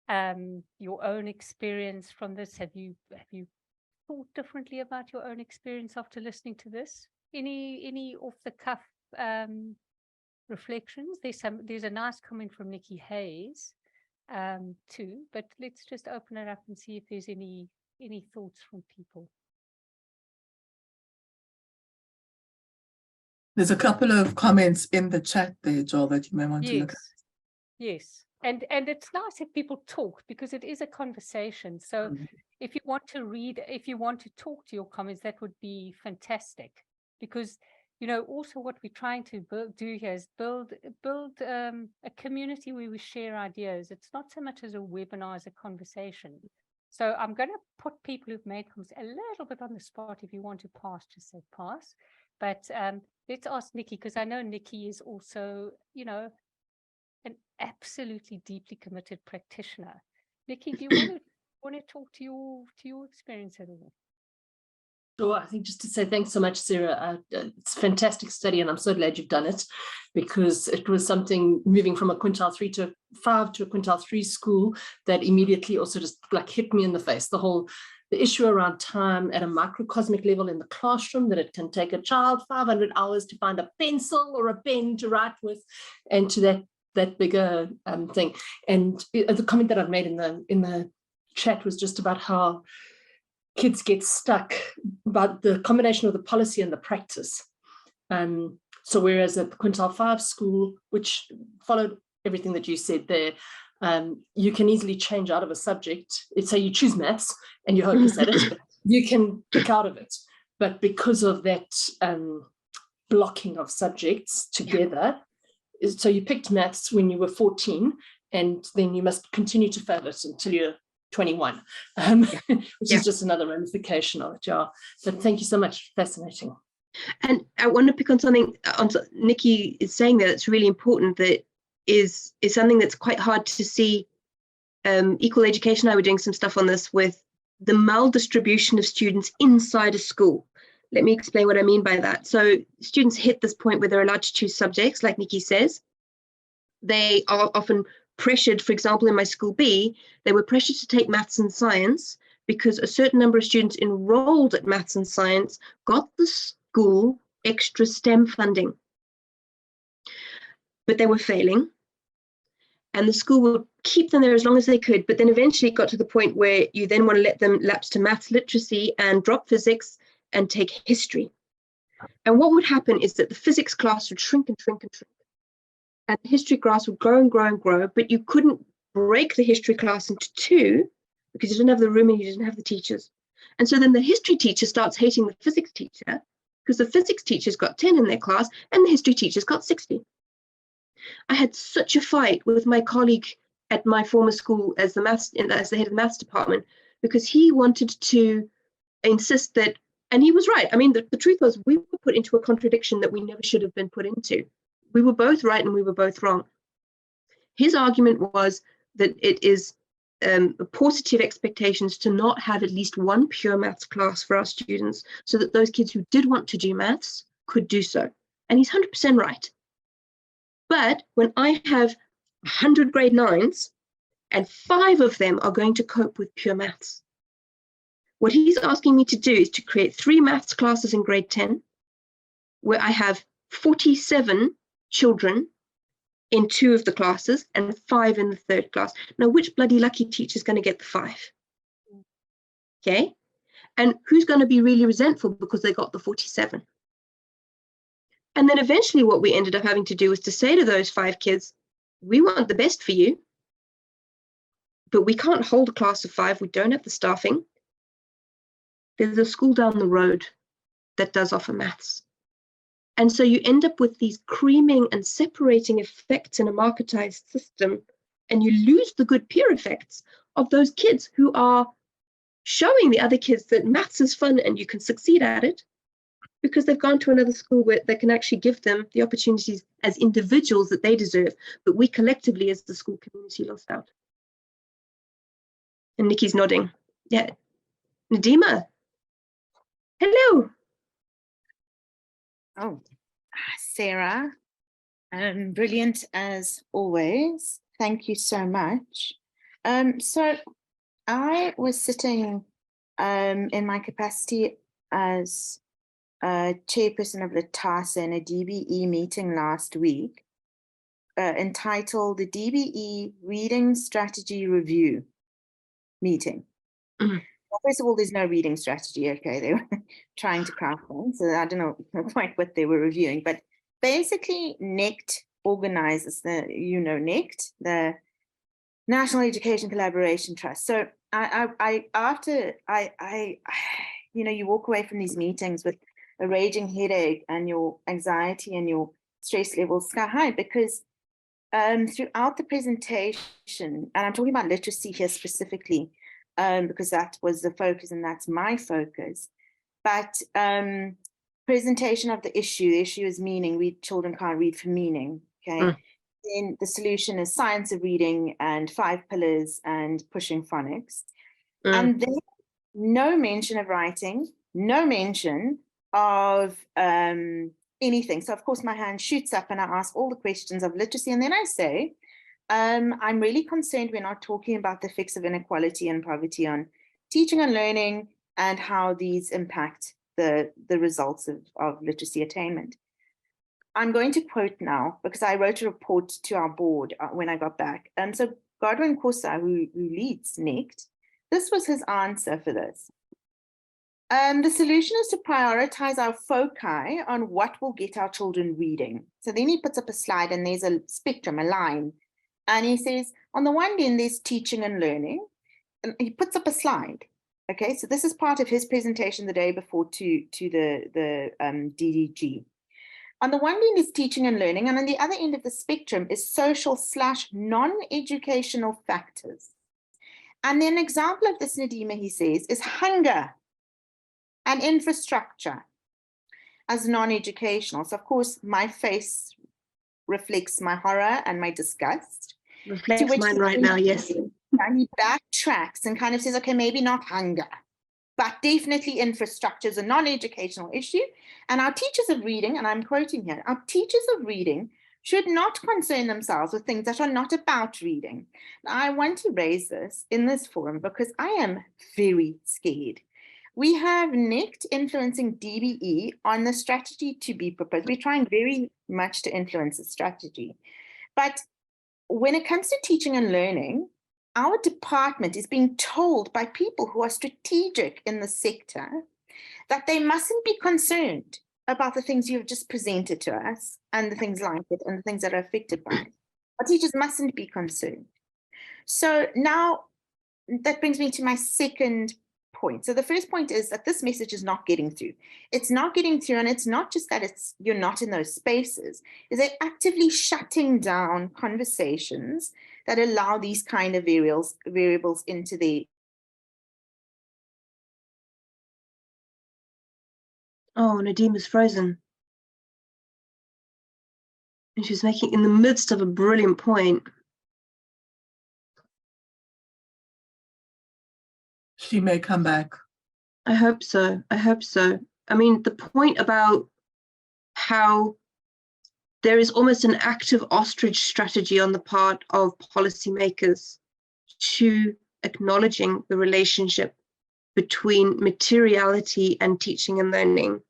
Your own experience from this? Have you thought differently about your own experience after listening to this? Any off the cuff reflections? There's a nice comment from Nikki Hayes too, but let's just open it up and see if there's any thoughts from people. There's a couple of comments in the chat there, Joel, that you may want to look at. Yes. And it's nice if people talk, because it is a conversation. So if you want to talk to your comments, that would be fantastic. Because, also what we're trying to do here is build a community where we share ideas. It's not so much as a webinar, as a conversation. So I'm going to put people who've made comments a little bit on the spot. If you want to pass, just say pass. But let's ask Nikki, because I know Nikki is also, you know, an absolutely deeply committed practitioner. Nikki, do you want to talk to your experience at all? Sure. I think just to say thanks so much, Sarah. It's a fantastic study, and I'm so glad you've done it, because it was something moving from a quintile 3 to 5 to a quintile 3 school that immediately also just like hit me in the face. The issue around time at a microcosmic level in the classroom, that it can take a child 500 hours to find a pencil or a pen to write with, and to that bigger thing. And the comment that I've made in the chat was just about how kids get stuck about the combination of the policy and the practice. So whereas at the quintile 5 school, which followed everything that you said there, you can easily change out of a subject. It's say you choose maths and you're hopeless at it, you can pick out of it. But because of that blocking of subjects together, so you picked maths when you were 14, and then you must continue to fail it until you're 21, which is just another ramification of it. Yeah, but thank you so much. Fascinating. And I want to pick on something Nikki is saying there that's really important, that is something that's quite hard to see. Equal Education and I were doing some stuff on this with the maldistribution of students inside a school. Let me explain what I mean by that. So students hit this point where they're allowed to choose subjects, like Nikki says. They are often pressured, for example, in my school B, they were pressured to take maths and science because a certain number of students enrolled at maths and science got the school extra STEM funding. But they were failing, and the school would keep them there as long as they could, but then eventually it got to the point where you then want to let them lapse to maths literacy and drop physics and take history. And what would happen is that the physics class would shrink and shrink and shrink, and the history class would grow and grow and grow, but you couldn't break the history class into two because you didn't have the room and you didn't have the teachers. And so then the history teacher starts hating the physics teacher because the physics teacher's got 10 in their class and the history teacher's got 60. I had such a fight with my colleague at my former school as the head of the maths department, because he wanted to insist that, and he was right. I mean, the truth was we were put into a contradiction that we never should have been put into. We were both right and we were both wrong. His argument was that it is positive expectations to not have at least one pure maths class for our students so that those kids who did want to do maths could do so. And he's 100% right. But when I have 100 grade 9s and 5 of them are going to cope with pure maths, what he's asking me to do is to create 3 maths classes in grade 10, where I have 47 children in 2 of the classes and 5 in the 3rd class. Now, which bloody lucky teacher is going to get the 5? Okay. And who's going to be really resentful because they got the 47? And then eventually what we ended up having to do was to say to those 5 kids, we want the best for you, but we can't hold a class of 5. We don't have the staffing. There's a school down the road that does offer maths. And so you end up with these creaming and separating effects in a marketized system, and you lose the good peer effects of those kids who are showing the other kids that maths is fun and you can succeed at it, because they've gone to another school where they can actually give them the opportunities as individuals that they deserve, but we collectively as the school community lost out. And Nikki's nodding. Yeah. Nadima. Hello. Oh, Sarah, brilliant as always. Thank you so much. So I was sitting in my capacity as chairperson of LITASA in a DBE meeting last week entitled the DBE Reading Strategy Review meeting. Mm-hmm. Well, first of all, there's no reading strategy. Okay, they were trying to craft one, so I don't know quite what they were reviewing, but basically NECT organizes NECT, the National Education Collaboration Trust. So you walk away from these meetings with a raging headache and your anxiety and your stress levels sky high, because throughout the presentation, and I'm talking about literacy here specifically, because that was the focus and that's my focus. But presentation of the issue is meaning. Children can't read for meaning, okay? Then the solution is science of reading and 5 pillars and pushing phonics. And then no mention of writing, no mention of anything. So of course my hand shoots up and I ask all the questions of literacy, and then I say, I'm really concerned we're not talking about the effects of inequality and poverty on teaching and learning and how these impact the results of literacy attainment. I'm going to quote now because I wrote a report to our board when I got back. So Godwin Kosa, who leads NECT, this was his answer for this. The solution is to prioritize our foci on what will get our children reading. So then he puts up a slide and there's a spectrum, a line. And he says, on the one end, there's teaching and learning. And he puts up a slide. Okay, so this is part of his presentation the day before to the DDG. On the one end is teaching and learning, and on the other end of the spectrum is social/non-educational factors. And then an example of this, Nadima, he says, is hunger and infrastructure as non-educational. So of course, my face reflects my horror and my disgust. Reflects mine right now, yes. And he backtracks and kind of says, okay, maybe not hunger, but definitely infrastructure is a non-educational issue. And our teachers of reading, and I'm quoting here, our teachers of reading should not concern themselves with things that are not about reading. Now, I want to raise this in this forum because I am very scared. We have NECT influencing DBE on the strategy to be proposed. We're trying very much to influence the strategy. But when it comes to teaching and learning, our department is being told by people who are strategic in the sector that they mustn't be concerned about the things you've just presented to us and the things like it and the things that are affected by it. Our teachers mustn't be concerned. So now that brings me to my second point. So the first point is that this message is not getting through. It's not getting through, and it's not just that you're not in those spaces, is they're actively shutting down conversations that allow these kind of variables into the. Oh, Nadim is frozen. And she's making in the midst of a brilliant point. She may come back. I hope so. I hope so. I mean, the point about how there is almost an active ostrich strategy on the part of policymakers to acknowledging the relationship between materiality and teaching and learning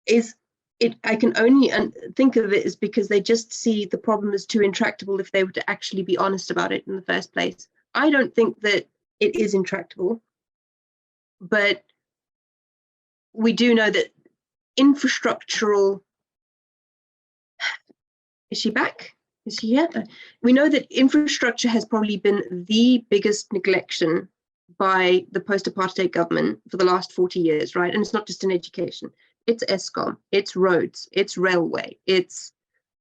is it. I can only think of it as because they just see the problem as too intractable if they were to actually be honest about it in the first place. I don't think that it is intractable, but we do know that infrastructural. Is she back? Is she here? We know that infrastructure has probably been the biggest neglection by the post-apartheid government for the last 40 years, right? And it's not just in education. It's ESCOM, it's roads, it's railway, it's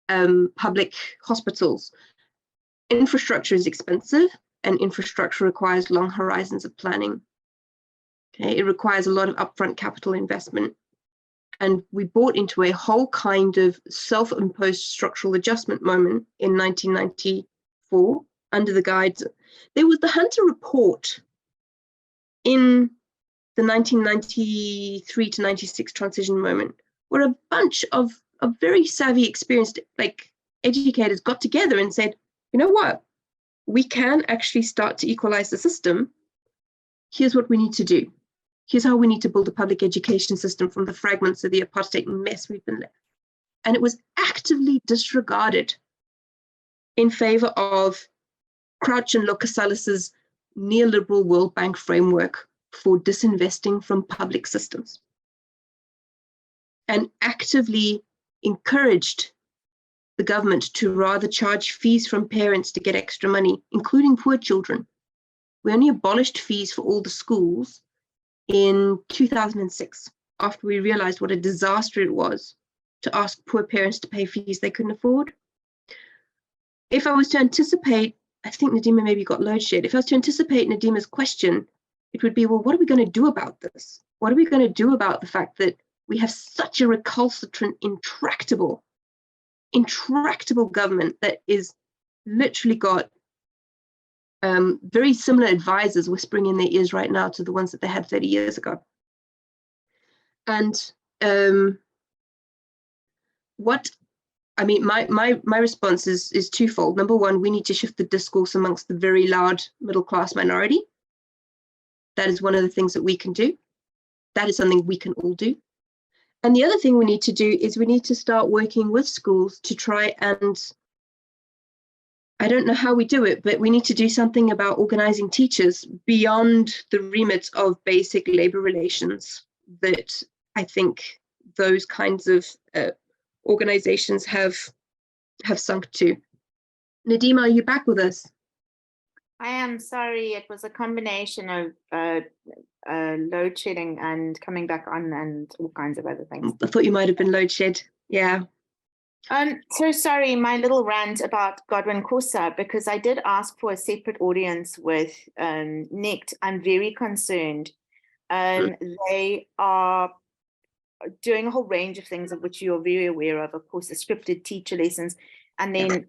public hospitals. Infrastructure is expensive, and infrastructure requires long horizons of planning. Okay, it requires a lot of upfront capital investment. And we bought into a whole kind of self-imposed structural adjustment moment in 1994 under the guides. There was the Hunter Report in the 1993 to 96 transition moment, where a bunch of very savvy, experienced educators got together and said, you know what, we can actually start to equalize the system. Here's what we need to do. Here's how we need to build a public education system from the fragments of the apartheid mess we've been left. And it was actively disregarded in favor of Crouch and Locasalis's neoliberal World Bank framework for disinvesting from public systems, and actively encouraged the government to rather charge fees from parents to get extra money, including poor children. We only abolished fees for all the schools in 2006, after we realized what a disaster it was to ask poor parents to pay fees they couldn't afford. If I was to anticipate I think Nadima maybe got load shed. If I was to anticipate Nadima's question, it would be, well, what are we going to do about this? What are we going to do about the fact that we have such a recalcitrant, intractable government that is literally got very similar advisors whispering in their ears right now to the ones that they had 30 years ago. And my response is twofold. Number one, we need to shift the discourse amongst the very large middle class minority. That is one of the things that we can do. That is something we can all do. And the other thing we need to do is we need to start working with schools to try and, I don't know how we do it, but we need to do something about organizing teachers beyond the remit of basic labor relations that I think those kinds of organizations have sunk to. Nadima, are you back with us? I am sorry, it was a combination of load shedding and coming back on and all kinds of other things. I thought you might have been load shed. Yeah. So sorry, my little rant about Godwin Kosa, because I did ask for a separate audience with NECT. I'm very concerned. They are doing a whole range of things of which you're very aware of course, the scripted teacher lessons, and then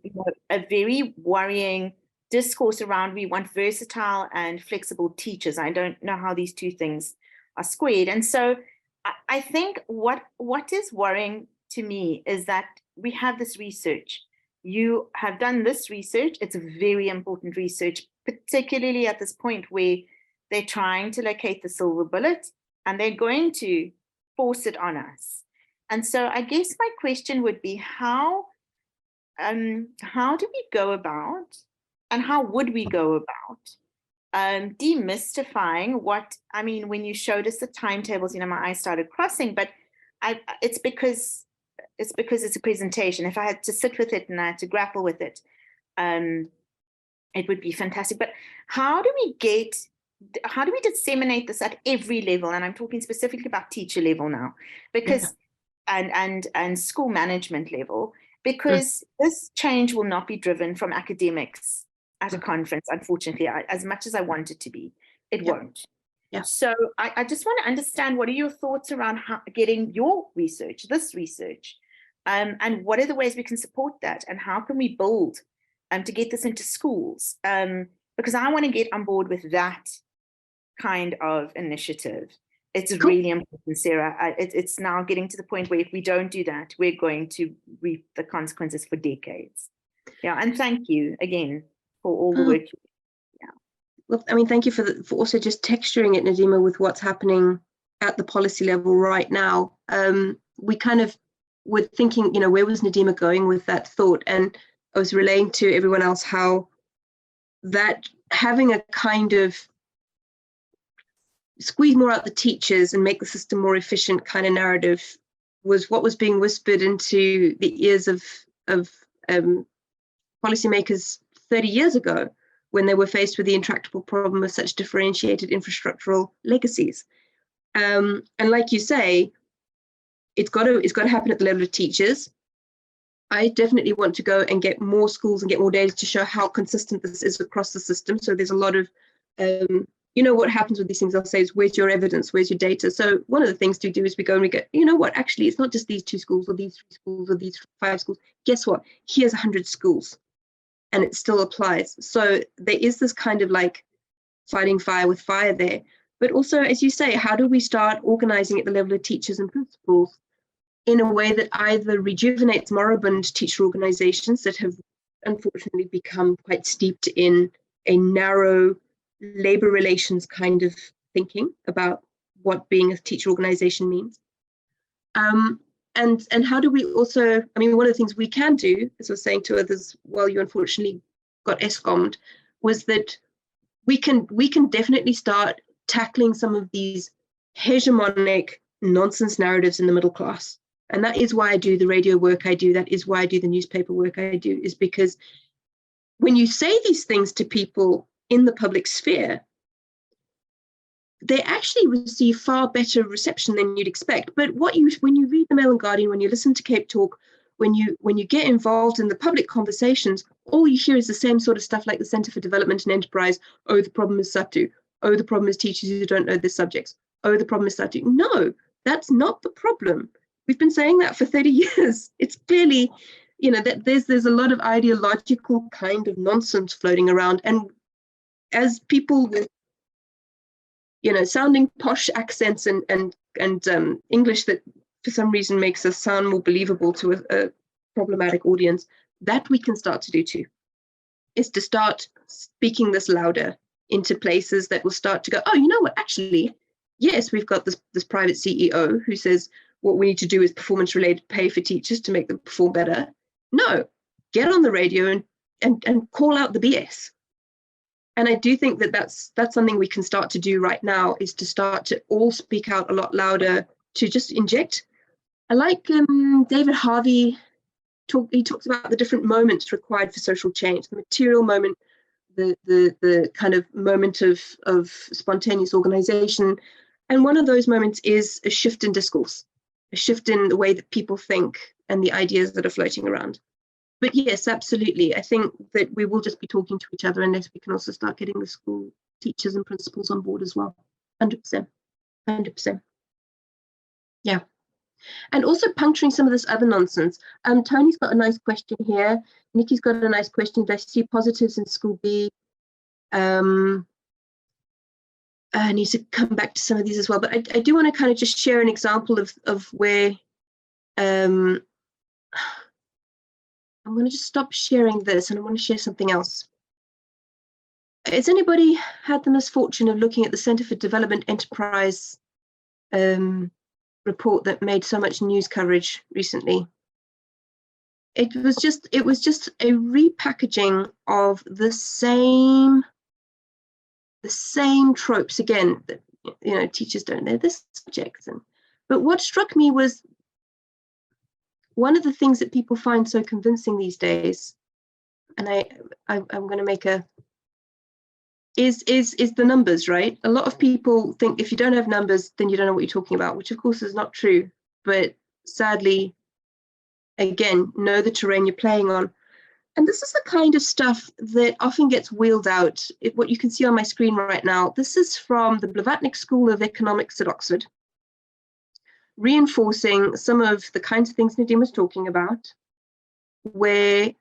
a very worrying discourse around we want versatile and flexible teachers. I don't know how these two things are squared. And so I think what is worrying to me is that we have this research. You have done this research. It's very important research, particularly at this point where they're trying to locate the silver bullet and they're going to force it on us. And so I guess my question would be how do we go about, and how would we go about demystifying what, I mean, when you showed us the timetables, my eyes started crossing, but it's because it's a presentation. If I had to sit with it and I had to grapple with it, it would be fantastic. But how do we disseminate this at every level? And I'm talking specifically about teacher level now, because and school management level, because this change will not be driven from academics at a conference, unfortunately, as much as I want it to be, it won't. Yeah. So I just want to understand, what are your thoughts around getting your research, this research, and what are the ways we can support that, and how can we build to get this into schools? Because I want to get on board with that kind of initiative. It's really important, Sarah. It's now getting to the point where if we don't do that, we're going to reap the consequences for decades. Yeah, and thank you again for all the work. Well, I mean, thank you for also just texturing it, Nadima, with what's happening at the policy level right now. We kind of were thinking, where was Nadima going with that thought? And I was relaying to everyone else how that having a kind of squeeze more out the teachers and make the system more efficient kind of narrative was what was being whispered into the ears of policymakers 30 years ago, when they were faced with the intractable problem of such differentiated infrastructural legacies. And like you say, it's got to happen at the level of teachers. I definitely want to go and get more schools and get more data to show how consistent this is across the system. So there's a lot of, what happens with these things, I'll say, is where's your evidence, where's your data? So one of the things to do is we go and we go, actually, it's not just these 2 schools or these 3 schools or these 5 schools. Guess what? Here's 100 schools. And it still applies. So there is this kind of like fighting fire with fire there. But also, as you say, how do we start organizing at the level of teachers and principals in a way that either rejuvenates moribund teacher organizations that have unfortunately become quite steeped in a narrow labor relations kind of thinking about what being a teacher organization means? And how do we also, one of the things we can do, as I was saying to others while you unfortunately got ESCOM'd, was that we can definitely start tackling some of these hegemonic nonsense narratives in the middle class. And that is why I do the radio work I do. That is why I do the newspaper work I do, is because when you say these things to people in the public sphere, they actually receive far better reception than you'd expect. But when you read the Mail and Guardian, when you listen to Cape Talk, when you get involved in the public conversations, all you hear is the same sort of stuff like the Centre for Development and Enterprise. Oh, the problem is SATU. Oh, the problem is teachers who don't know their subjects. Oh, the problem is SATU. No, that's not the problem. We've been saying that for 30 years. It's clearly, you know, that there's a lot of ideological kind of nonsense floating around. And as people with, you know, sounding posh accents and English that for some reason makes us sound more believable to a problematic audience, that we can start to do too, is to start speaking this louder into places that will start to go, oh, you know what, actually, yes, we've got this private CEO who says what we need to do is performance-related pay for teachers to make them perform better. No, get on the radio and call out the BS. And I do think that that's something we can start to do right now, is to start to all speak out a lot louder, to just inject. I like David Harvey, he talks about the different moments required for social change, the material moment, the kind of moment of spontaneous organization. And one of those moments is a shift in discourse, a shift in the way that people think and the ideas that are floating around. But yes, absolutely. I think that we will just be talking to each other unless we can also start getting the school teachers and principals on board as well. 100%. 100%. Yeah. And also puncturing some of this other nonsense. Tony's got a nice question here. Nikki's got a nice question. Do I see positives in school B? I need to come back to some of these as well. But I do want to kind of just share an example of where I'm going to just stop sharing this and I want to share something else. Has anybody had the misfortune of looking at the Centre for Development Enterprise report that made so much news coverage recently? It was just a repackaging of the same tropes again. That, you know, teachers don't know this subject, but what struck me was one of the things that people find so convincing these days, and I'm going to make is the numbers, right? A lot of people think if you don't have numbers, then you don't know what you're talking about, which of course is not true. But sadly, again, know the terrain you're playing on. And this is the kind of stuff that often gets wheeled out. What you can see on my screen right now, this is from the Blavatnik School of Economics at Oxford, reinforcing some of the kinds of things Nadine was talking about, where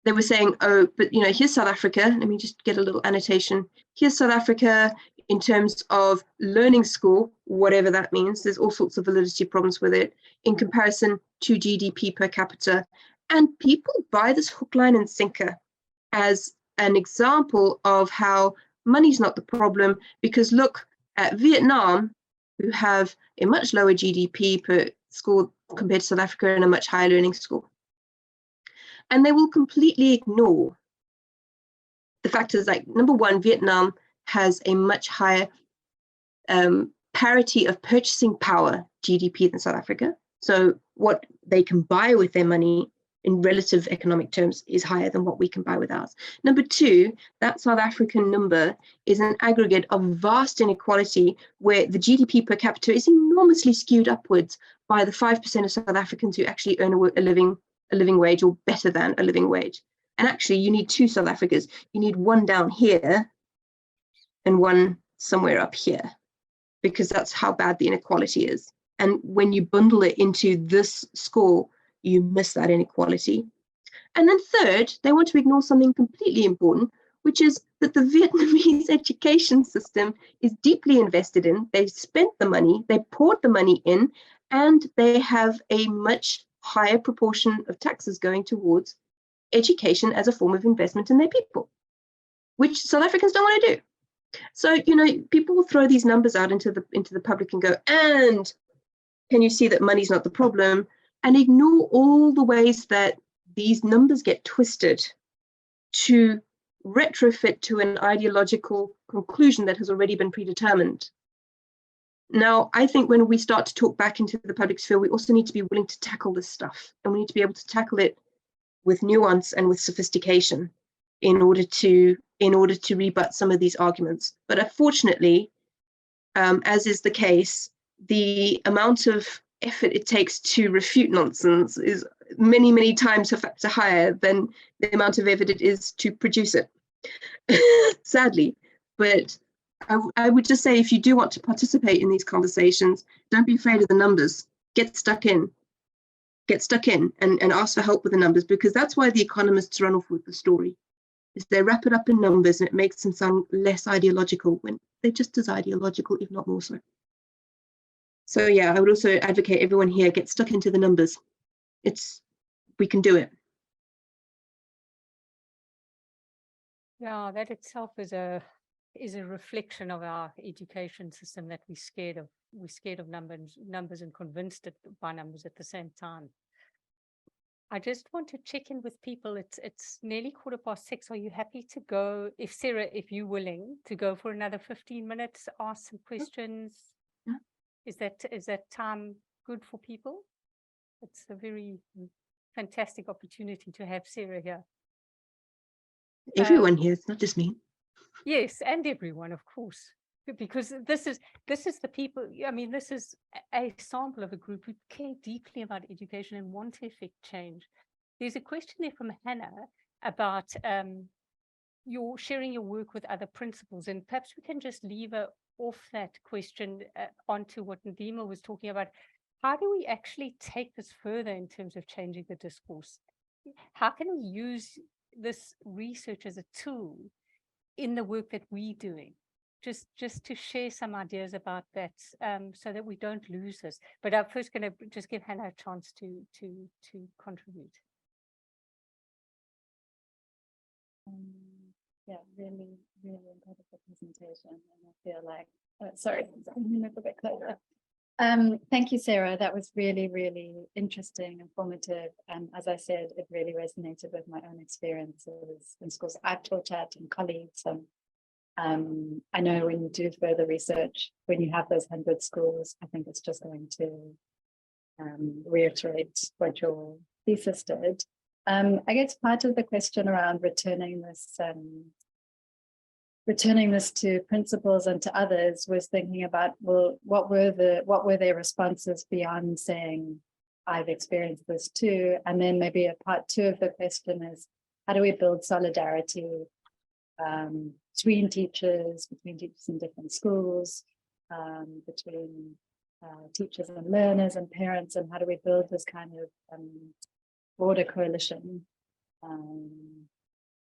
they were saying, oh, but you know, here's South Africa. Let me just get a little annotation. Here's South Africa in terms of learning score, whatever that means. There's all sorts of validity problems with it in comparison to GDP per capita. And people buy this hook, line, and sinker as an example of how money's not the problem, because look at Vietnam, who have a much lower GDP per score compared to South Africa and a much higher learning score. And they will completely ignore the factors like, number one, Vietnam has a much higher parity of purchasing power GDP than South Africa. So what they can buy with their money in relative economic terms is higher than what we can buy with ours. Number two, that South African number is an aggregate of vast inequality where the GDP per capita is enormously skewed upwards by the 5% of South Africans who actually earn a living wage or better than a living wage. And actually you need two South Africas. You need one down here and one somewhere up here, because that's how bad the inequality is. And when you bundle it into this score, you miss that inequality. And then third, they want to ignore something completely important, which is that the Vietnamese education system is deeply invested in. They've spent the money, they poured the money in, and they have a much higher proportion of taxes going towards education as a form of investment in their people, which South Africans don't want to do. So, you know, people will throw these numbers out into the public and go, and can you see that money's not the problem? And ignore all the ways that these numbers get twisted to retrofit to an ideological conclusion that has already been predetermined. Now, I think when we start to talk back into the public sphere, we also need to be willing to tackle this stuff, and we need to be able to tackle it with nuance and with sophistication in order to rebut some of these arguments. But unfortunately, as is the case, the amount of effort it takes to refute nonsense is many, many times a factor higher than the amount of effort it is to produce it, sadly. But I would just say, if you do want to participate in these conversations, don't be afraid of the numbers. Get stuck in and ask for help with the numbers, because that's why the economists run off with the story, is they wrap it up in numbers and it makes them sound less ideological when they're just as ideological, if not more so. So yeah, I would also advocate everyone here get stuck into the numbers. We can do it. Yeah, that itself is a reflection of our education system, that we're scared of numbers and convinced by numbers at the same time. I just want to check in with people. It's nearly 6:15. Are you happy to go, if Sarah, if you're willing to go for another 15 minutes, ask some questions? Yeah. Is that time good for people? It's a very fantastic opportunity to have Sarah here. Everyone here, it's not just me. Yes, and everyone, of course, because this is the people. I mean, this is a sample of a group who care deeply about education and want to effect change. There's a question there from Hannah about your sharing your work with other principals, and perhaps we can just leave off that question onto what Ndima was talking about. How do we actually take this further in terms of changing the discourse? How can we use this research as a tool in the work that we're doing? Just to share some ideas about that, so that we don't lose this. But I'm first going to just give Hannah a chance to contribute. Yeah, really, really incredible presentation, and I feel like, sorry, I'm gonna move a bit closer. Thank you, Sarah. That was really, really interesting, informative, and as I said, it really resonated with my own experiences in schools I've taught at and colleagues. And I know when you do further research, when you have those 100 schools, I think it's just going to reiterate what your thesis did. I guess part of the question around returning this to principals and to others was thinking about, well, what were their responses beyond saying, I've experienced this too? And then maybe a part two of the question is, how do we build solidarity between teachers in different schools, between teachers and learners and parents, and how do we build this kind of broader coalition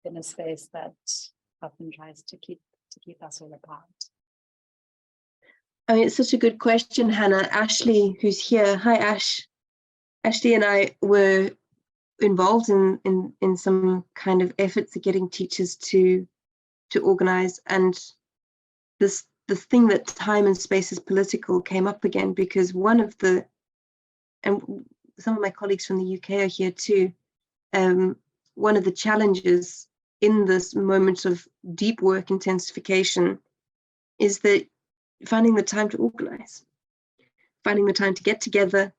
in a space that often tries to keep us all apart? I mean, it's such a good question, Hannah. Ashley, who's here, hi Ash. Ashley and I were involved in some kind of efforts of getting teachers to organize, and the thing that time and space is political came up again, because and some of my colleagues from the UK are here too. One of the challenges in this moment of deep work intensification is that finding the time to organize, finding the time to get together,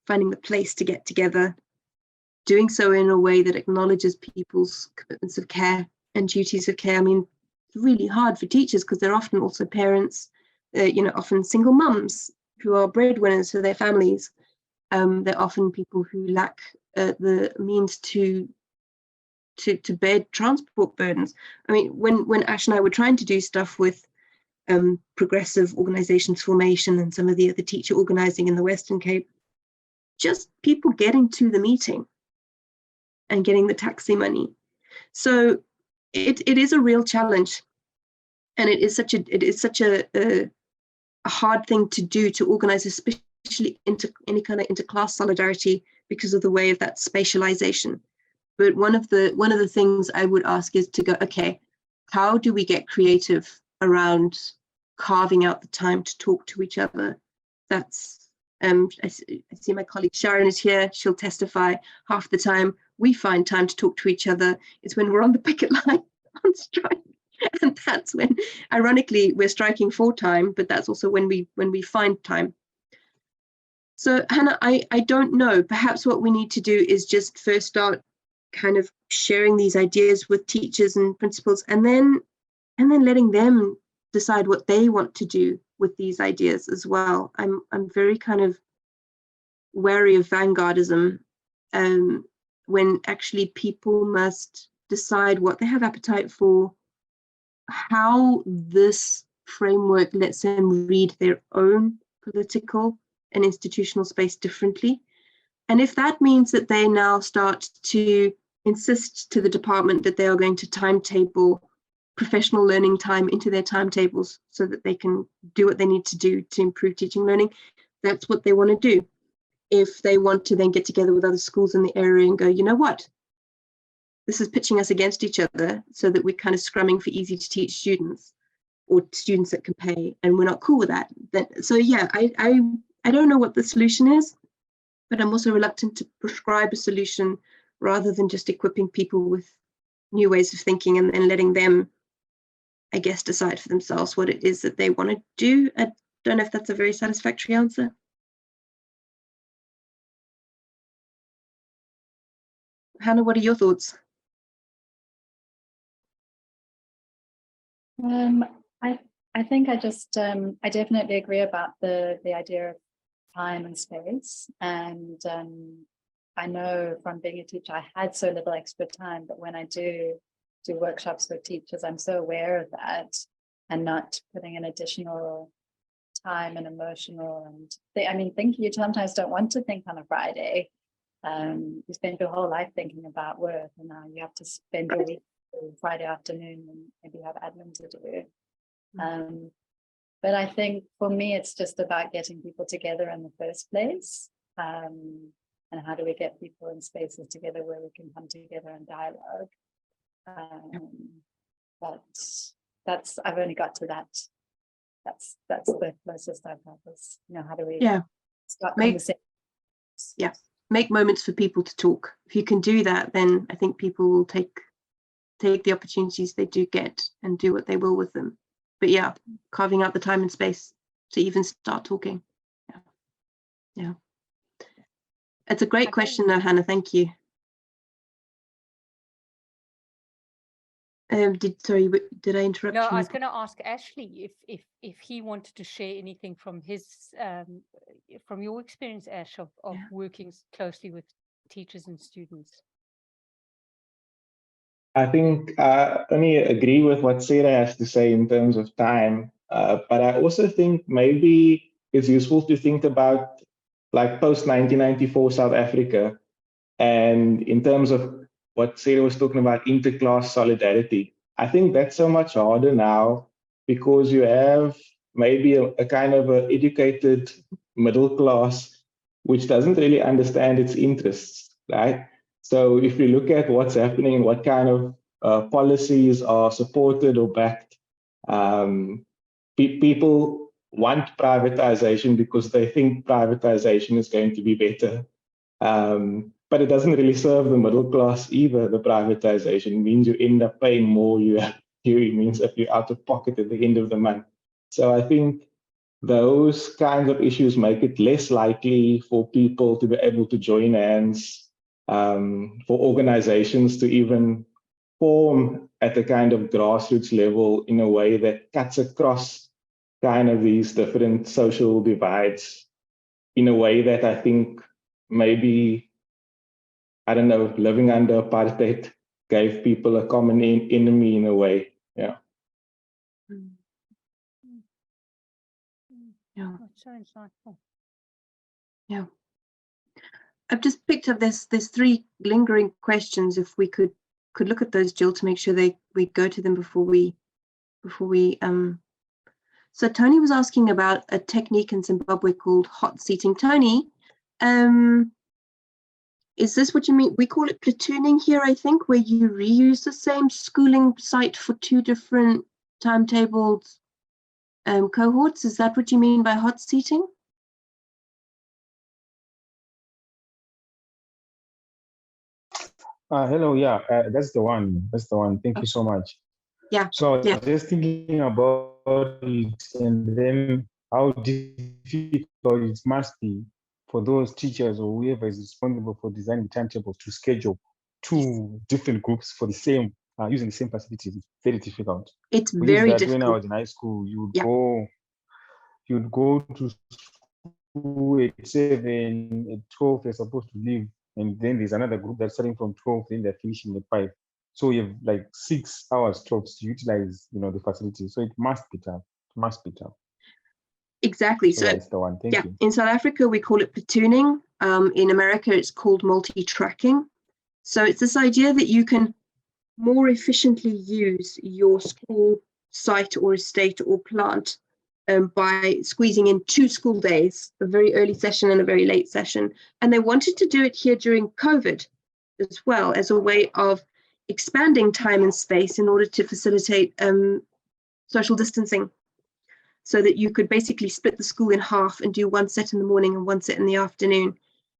finding the place to get together, doing so in a way that acknowledges people's commitments of care and duties of care. I mean, it's really hard for teachers because they're often also parents, often single mums who are breadwinners for their families. They're often people who lack the means to bear transport burdens. I mean, when Ash and I were trying to do stuff with progressive organizations formation and some of the other teacher organizing in the Western Cape, just people getting to the meeting and getting the taxi money. So it is a real challenge, and it is such a hard thing to do, to organize, especially into any kind of interclass solidarity, because of the way of that spatialization. But one of the things I would ask is to go, okay, how do we get creative around carving out the time to talk to each other? That's I see my colleague Sharon is here. She'll testify. Half the time we find time to talk to each other is when we're on the picket line on strike, and that's when, ironically, we're striking for time. But that's also when we find time. So Hannah, I don't know. Perhaps what we need to do is just first start kind of sharing these ideas with teachers and principals, and then letting them decide what they want to do with these ideas as well. I'm very kind of wary of vanguardism, when actually people must decide what they have appetite for, how this framework lets them read their own political and institutional space differently. And if that means that they now start to insist to the department that they are going to timetable professional learning time into their timetables so that they can do what they need to do to improve teaching learning, that's what they want to do. If they want to then get together with other schools in the area and go, you know what, this is pitching us against each other so that we're kind of scrumming for easy to teach students or students that can pay, and we're not cool with that. So yeah, I don't know what the solution is, but I'm also reluctant to prescribe a solution rather than just equipping people with new ways of thinking and then letting them, I guess, decide for themselves what it is that they want to do. I don't know if that's a very satisfactory answer. Hannah, what are your thoughts? I think I just I definitely agree about the idea of time and space, and I know from being a teacher I had so little extra time, but when I do workshops with teachers, I'm so aware of that and not putting in additional time and emotional and I mean, you sometimes don't want to think on a Friday. You spend your whole life thinking about work, and now you have to spend your week Friday afternoon and maybe have admin to do. But I think for me, it's just about getting people together in the first place. And how do we get people in spaces together where we can come together and dialogue? But I've only got to that. That's the closest I've had is, how do we start conversations? Yeah, make moments for people to talk. If you can do that, then I think people will take the opportunities they do get and do what they will with them. But yeah, carving out the time and space to even start talking. Yeah. It's a great question though, Hannah, thank you. Did I interrupt you? No, I was going to ask Ashley if he wanted to share anything from his from your experience, Ash, of working closely with teachers and students. I think I only agree with what Sarah has to say in terms of time, but I also think maybe it's useful to think about like post-1994 South Africa, and in terms of what Sarah was talking about, interclass solidarity. I think that's so much harder now because you have maybe a kind of an educated middle class which doesn't really understand its interests, right? So if you look at what's happening and what kind of policies are supported or backed, people want privatization because they think privatization is going to be better. But it doesn't really serve the middle class either. The privatization means you end up paying more. It means that you're out of pocket at the end of the month. So I think those kinds of issues make it less likely for people to be able to join hands, for organizations to even form at the kind of grassroots level in a way that cuts across kind of these different social divides in a way that I think maybe, I don't know, living under apartheid gave people a common enemy in a way. Yeah. Yeah. That's so insightful. Yeah. I've just picked up there's three lingering questions. If we could look at those, Jill, to make sure we go to them before we So Tony was asking about a technique in Zimbabwe called hot seating. Tony, is this what you mean? We call it platooning here, I think, where you reuse the same schooling site for two different timetabled cohorts. Is that what you mean by hot seating? Hello, yeah, that's the one. That's the one. Thank you so much. Yeah. So yeah. just thinking about it and then how difficult it must be for those teachers or whoever is responsible for designing timetables to schedule two different groups for the same, using the same facilities. It's very difficult. It's We used very that difficult. when I was in high school. You'd go to school at 7, at 12, you're supposed to leave. and then there's another group that's starting from 12, then they're finishing at 5. So you have like 6 hours tops to utilize, the facility. So it must be tough. It must be tough. Exactly. So that's the one. Thank you. In South Africa, we call it platooning. In America, it's called multi-tracking. So it's this idea that you can more efficiently use your school site or estate or plant by squeezing in 2 school days, a very early session and a very late session. And they wanted to do it here during COVID as well, as a way of expanding time and space in order to facilitate social distancing, so that you could basically split the school in half and do 1 set in the morning and 1 set in the afternoon.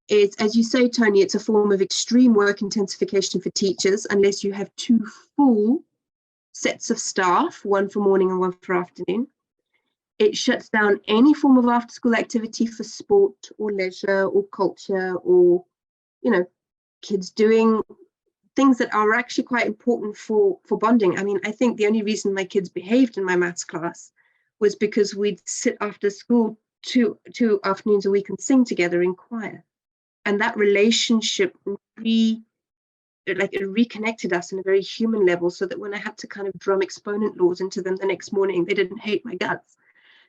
It's, as you say, Tony, it's a form of extreme work intensification for teachers unless you have 2 full sets of staff, 1 for morning and 1 for afternoon. It shuts down any form of after-school activity for sport or leisure or culture or, kids doing things that are actually quite important for bonding. I mean, I think the only reason my kids behaved in my maths class was because we'd sit after school two afternoons a week and sing together in choir. And that relationship it reconnected us on a very human level, so that when I had to kind of drum exponent laws into them the next morning, they didn't hate my guts.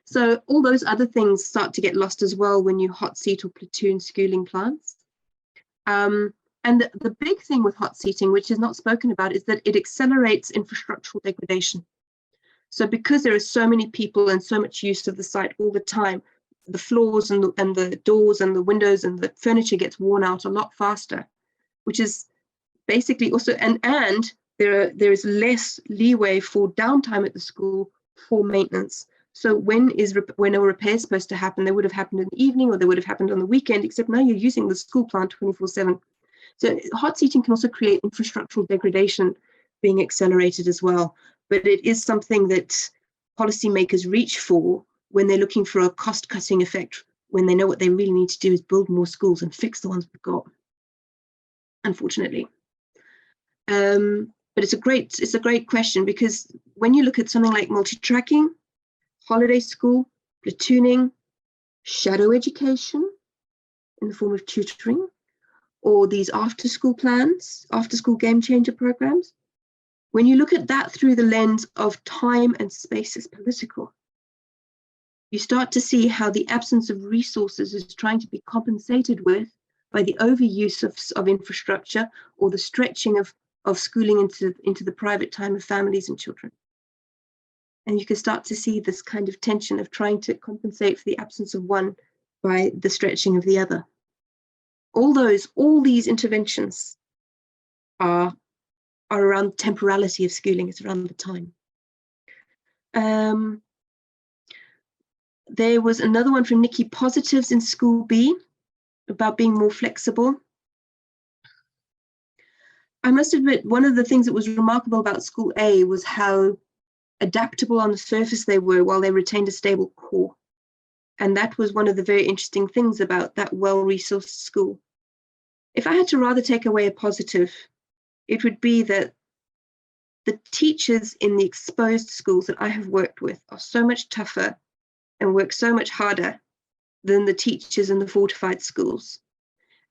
So all those other things start to get lost as well when you hot seat or platoon schooling plants. And the big thing with hot seating, which is not spoken about, is that it accelerates infrastructural degradation. So because there are so many people and so much use of the site all the time, the floors and the doors and the windows and the furniture gets worn out a lot faster, which is basically also, and there is less leeway for downtime at the school for maintenance. So when a repair is supposed to happen, they would have happened in the evening or they would have happened on the weekend, except now you're using the school plant 24/7. So hot seating can also create infrastructural degradation being accelerated as well. But it is something that policymakers reach for when they're looking for a cost-cutting effect, when they know what they really need to do is build more schools and fix the ones we've got, unfortunately. But it's a great question, because when you look at something like multi-tracking, holiday school, platooning, shadow education in the form of tutoring, or these after-school plans, after-school game changer programs, when you look at that through the lens of time and space as political, you start to see how the absence of resources is trying to be compensated with by the overuse of infrastructure, or the stretching of schooling into the private time of families and children. And you can start to see this kind of tension of trying to compensate for the absence of one by the stretching of the other. All these interventions are around temporality of schooling. It's around the time. There was another one from Nikki, positives in school B, about being more flexible. I must admit, one of the things that was remarkable about school A was how adaptable on the surface they were while they retained a stable core. And that was one of the very interesting things about that well-resourced school. If I had to rather take away a positive, it would be that the teachers in the exposed schools that I have worked with are so much tougher and work so much harder than the teachers in the fortified schools.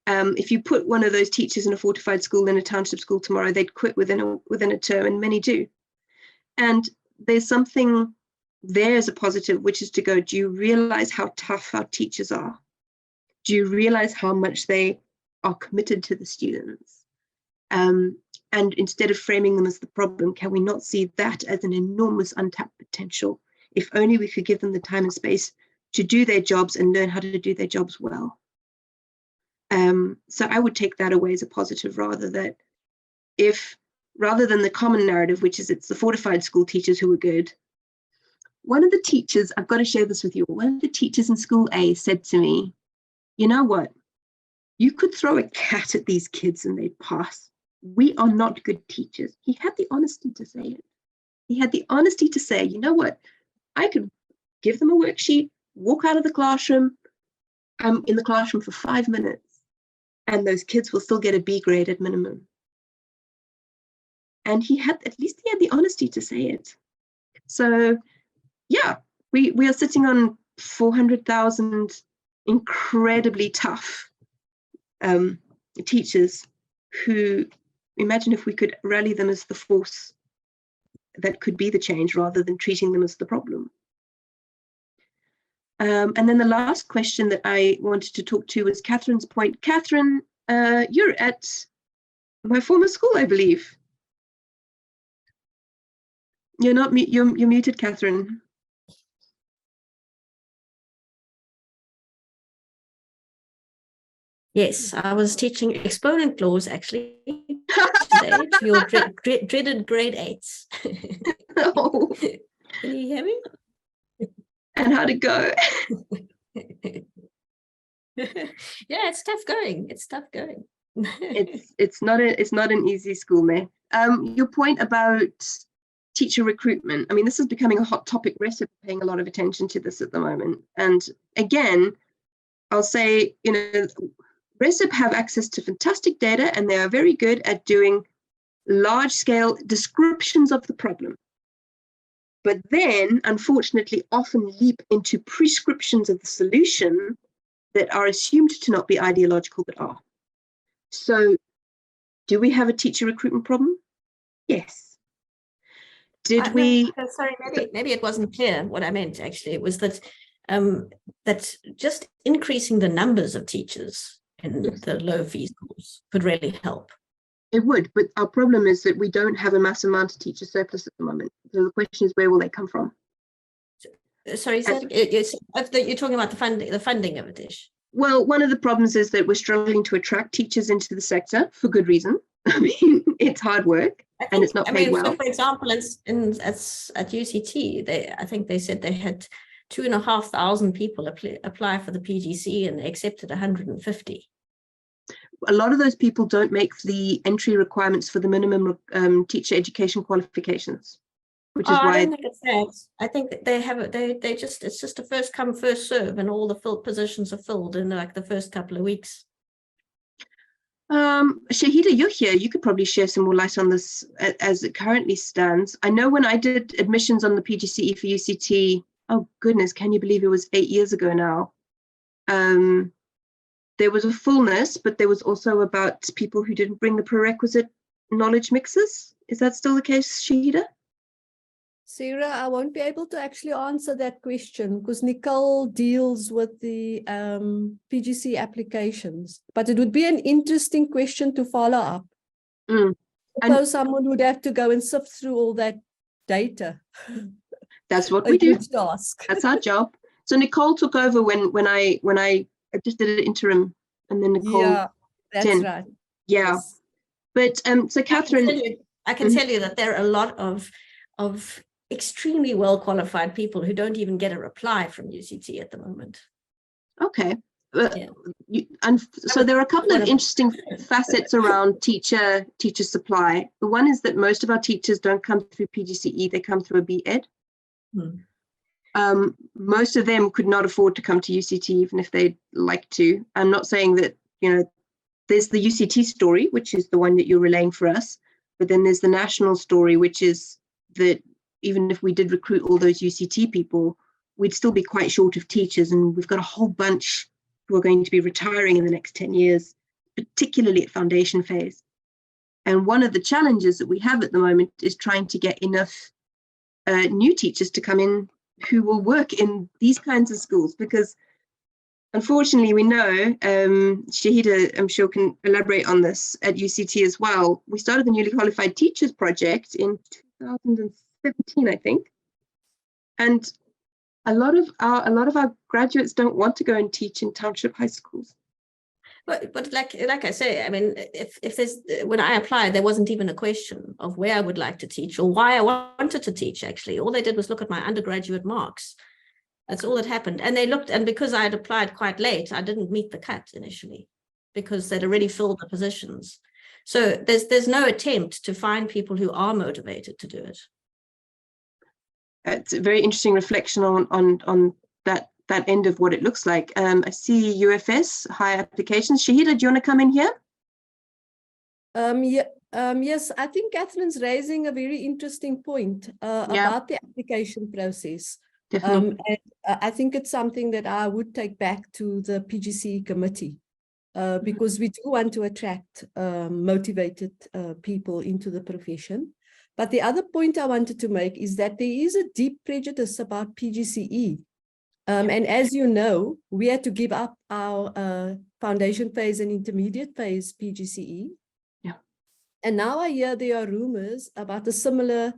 If you put one of those teachers in a fortified school in a township school tomorrow, they'd quit within a term, and many do. And there's something there as a positive, which is to go, do you realize how tough our teachers are? Do you realize how much they are committed to the students? And instead of framing them as the problem, can we not see that as an enormous untapped potential? If only we could give them the time and space to do their jobs and learn how to do their jobs well. So I would take that away as a positive, rather than the common narrative, which is it's the fortified school teachers who are good. One of the teachers, I've got to share this with you, one of the teachers in school A said to me, you know what? You could throw a cat at these kids and they'd pass. We are not good teachers. He had the honesty to say it. He had the honesty to say, you know what? I could give them a worksheet, walk out of the classroom. I'm in the classroom for 5 minutes, and those kids will still get a B grade at minimum. And at least he had the honesty to say it. So yeah, we are sitting on 400,000 incredibly tough teachers who, imagine if we could rally them as the force that could be the change rather than treating them as the problem. And then the last question that I wanted to talk to was Catherine's point. Catherine, you're at my former school, I believe. You're not you're muted, Catherine. Yes, I was teaching exponent laws actually today to your dreaded grade 8s. Oh. Can you hear me? And how'd it go? Yeah, it's tough going. It's tough going. it's not an easy school, May. Your point about teacher recruitment. I mean, this is becoming a hot topic. RESIP paying a lot of attention to this at the moment. And again, I'll say, you know, RESIP have access to fantastic data, and they are very good at doing large-scale descriptions of the problem. But then, unfortunately, often leap into prescriptions of the solution that are assumed to not be ideological, but are. So, do we have a teacher recruitment problem? Yes. Did we? No, sorry, maybe it wasn't clear what I meant. Actually, it was that that just increasing the numbers of teachers in the low fee schools could really help. It would, but our problem is that we don't have a massive amount of teacher surplus at the moment. So the question is, where will they come from? Sorry, you're talking about the funding of it, Ish. Well, one of the problems is that we're struggling to attract teachers into the sector for good reason. I mean, it's hard work and it's not paid well. So for example, at UCT, I think they said they had 2,500 people apply for the PGC and they accepted 150. A lot of those people don't make the entry requirements for the minimum teacher education qualifications, which is why. I don't think it's that. I think that they have it's just a first come, first serve, and all the filled positions are filled in like the first couple of weeks. Shahida, you're here. You could probably share some more light on this as it currently stands. I know when I did admissions on the PGCE for UCT, oh goodness, can you believe it was 8 years ago now? There was a fullness, but there was also about people who didn't bring the prerequisite knowledge mixes. Is that still the case, Shahida? Sarah, I won't be able to actually answer that question because Nicole deals with the PGC applications, but it would be an interesting question to follow up. So someone would have to go and sift through all that data. That's what we do. Task. That's our job. So Nicole took over when I just did an interim, and then Nicole. Yeah, that's right. Yeah, yes. But so Catherine, I can tell you that there are a lot of extremely well qualified people who don't even get a reply from UCT at the moment. Okay. And so there are a couple of interesting facets around teacher supply. The one is that most of our teachers don't come through PGCE, they come through a B.Ed. Most of them could not afford to come to UCT even if they'd like to. I'm not saying that, you know, there's the UCT story, which is the one that you're relaying for us, but then there's the national story, which is that even if we did recruit all those UCT people, we'd still be quite short of teachers, and we've got a whole bunch who are going to be retiring in the next 10 years, particularly at foundation phase. And one of the challenges that we have at the moment is trying to get enough new teachers to come in who will work in these kinds of schools, because unfortunately we know, Shahida I'm sure can elaborate on this at UCT as well, we started the Newly Qualified Teachers Project in 2017, I think, and a lot of our graduates don't want to go and teach in township high schools. But like I say, I mean, if there's, when I applied, there wasn't even a question of where I would like to teach or why I wanted to teach. Actually, all they did was look at my undergraduate marks. That's all that happened. And they looked, and because I had applied quite late, I didn't meet the cut initially because they'd already filled the positions. So there's no attempt to find people who are motivated to do it. It's a very interesting reflection on that end of what it looks like. I see UFS, high applications. Shahida, do you want to come in here? Yes, I think Catherine's raising a very interesting point about the application process. Definitely. And I think it's something that I would take back to the PGC committee because we do want to attract motivated people into the profession. But the other point I wanted to make is that there is a deep prejudice about PGCE. And as you know, we had to give up our foundation phase and intermediate phase PGCE. Yeah. And now I hear there are rumors about a similar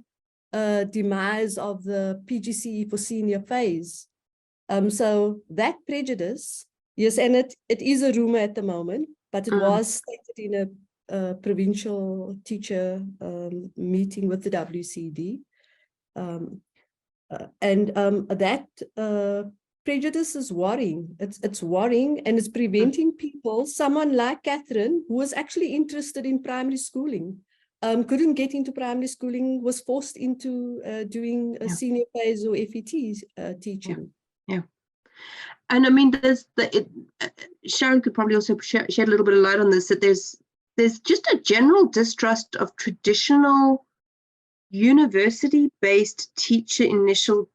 demise of the PGCE for senior phase. So that prejudice, yes, and it is a rumor at the moment, but it was stated in a provincial teacher meeting with the WCD. That prejudice is worrying. It's worrying, and it's preventing people, someone like Catherine, who was actually interested in primary schooling, couldn't get into primary schooling, was forced into doing a senior phase or FET teaching. Yeah. And I mean, Sharon could probably also shed a little bit of light on this, that there's just a general distrust of traditional university-based teacher initial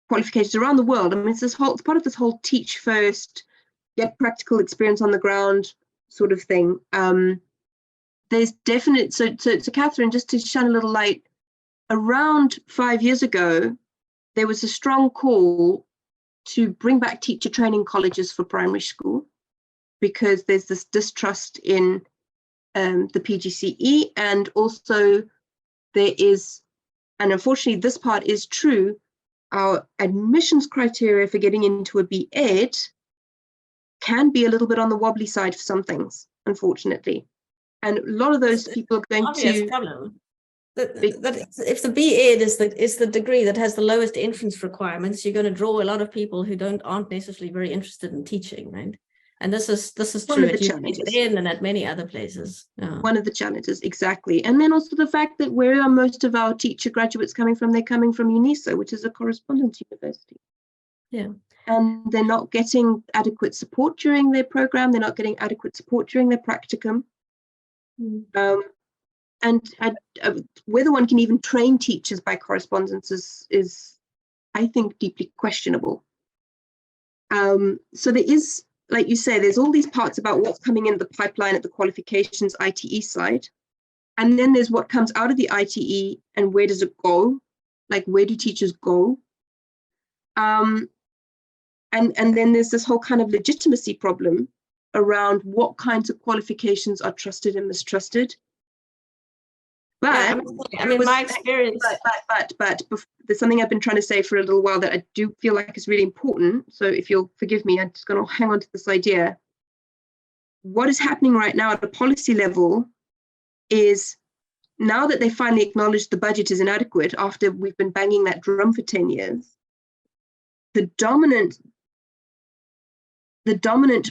qualifications around the world. I mean, it's part of this whole teach first, get practical experience on the ground sort of thing. There's definite, so Catherine, just to shine a little light, around 5 years ago, there was a strong call to bring back teacher training colleges for primary school, because there's this distrust in the PGCE, and also there is, and unfortunately this part is true, our admissions criteria for getting into a B.Ed can be a little bit on the wobbly side for some things, unfortunately. And a lot of those people are going to... problem. That if the B.Ed is the degree that has the lowest entrance requirements, you're going to draw a lot of people who aren't necessarily very interested in teaching, right? And this is true at UPN and at many other places. Yeah. One of the challenges, exactly. And then also the fact that where are most of our teacher graduates coming from? They're coming from UNISA, which is a correspondence university. Yeah. And they're not getting adequate support during their program. They're not getting adequate support during their practicum. And whether one can even train teachers by correspondence is, I think, deeply questionable. So there is, like you say, there's all these parts about what's coming in the pipeline at the qualifications ITE side. And then there's what comes out of the ITE and where does it go? Like, where do teachers go? And then there's this whole kind of legitimacy problem around what kinds of qualifications are trusted and mistrusted. But yeah, I mean my experience. But there's something I've been trying to say for a little while that I do feel like is really important. So if you'll forgive me, I'm just going to hang on to this idea. What is happening right now at a policy level is, now that they finally acknowledge the budget is inadequate after we've been banging that drum for 10 years, the dominant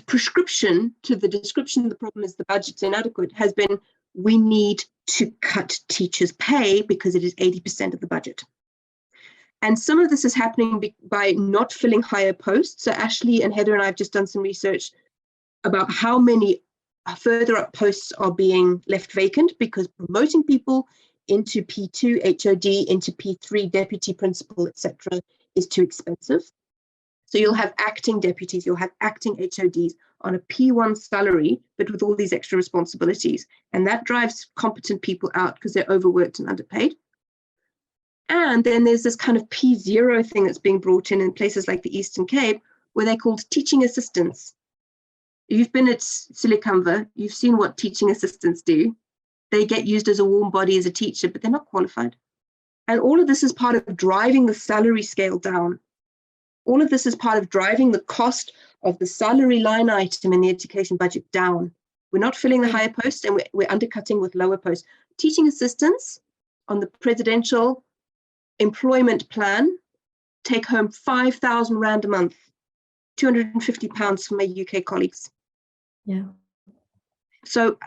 prescription to the description of the problem is the budget's inadequate has been, we need to cut teachers' pay because it is 80% of the budget. And some of this is happening by not filling higher posts. So Ashley and Heather and I have just done some research about how many further up posts are being left vacant because promoting people into P2 HOD, into P3 deputy principal, etc., is too expensive. So you'll have acting deputies, you'll have acting HODs on a P1 salary, but with all these extra responsibilities. And that drives competent people out because they're overworked and underpaid. And then there's this kind of P0 thing that's being brought in places like the Eastern Cape, where they're called teaching assistants. You've been at Silikamva, you've seen what teaching assistants do. They get used as a warm body as a teacher, but they're not qualified. And all of this is part of driving the salary scale down. All of this is part of driving the cost of the salary line item in the education budget down. We're not filling the higher posts and we're undercutting with lower posts. Teaching assistants on the presidential employment plan take home 5,000 Rand a month, £250 for my UK colleagues. Yeah. So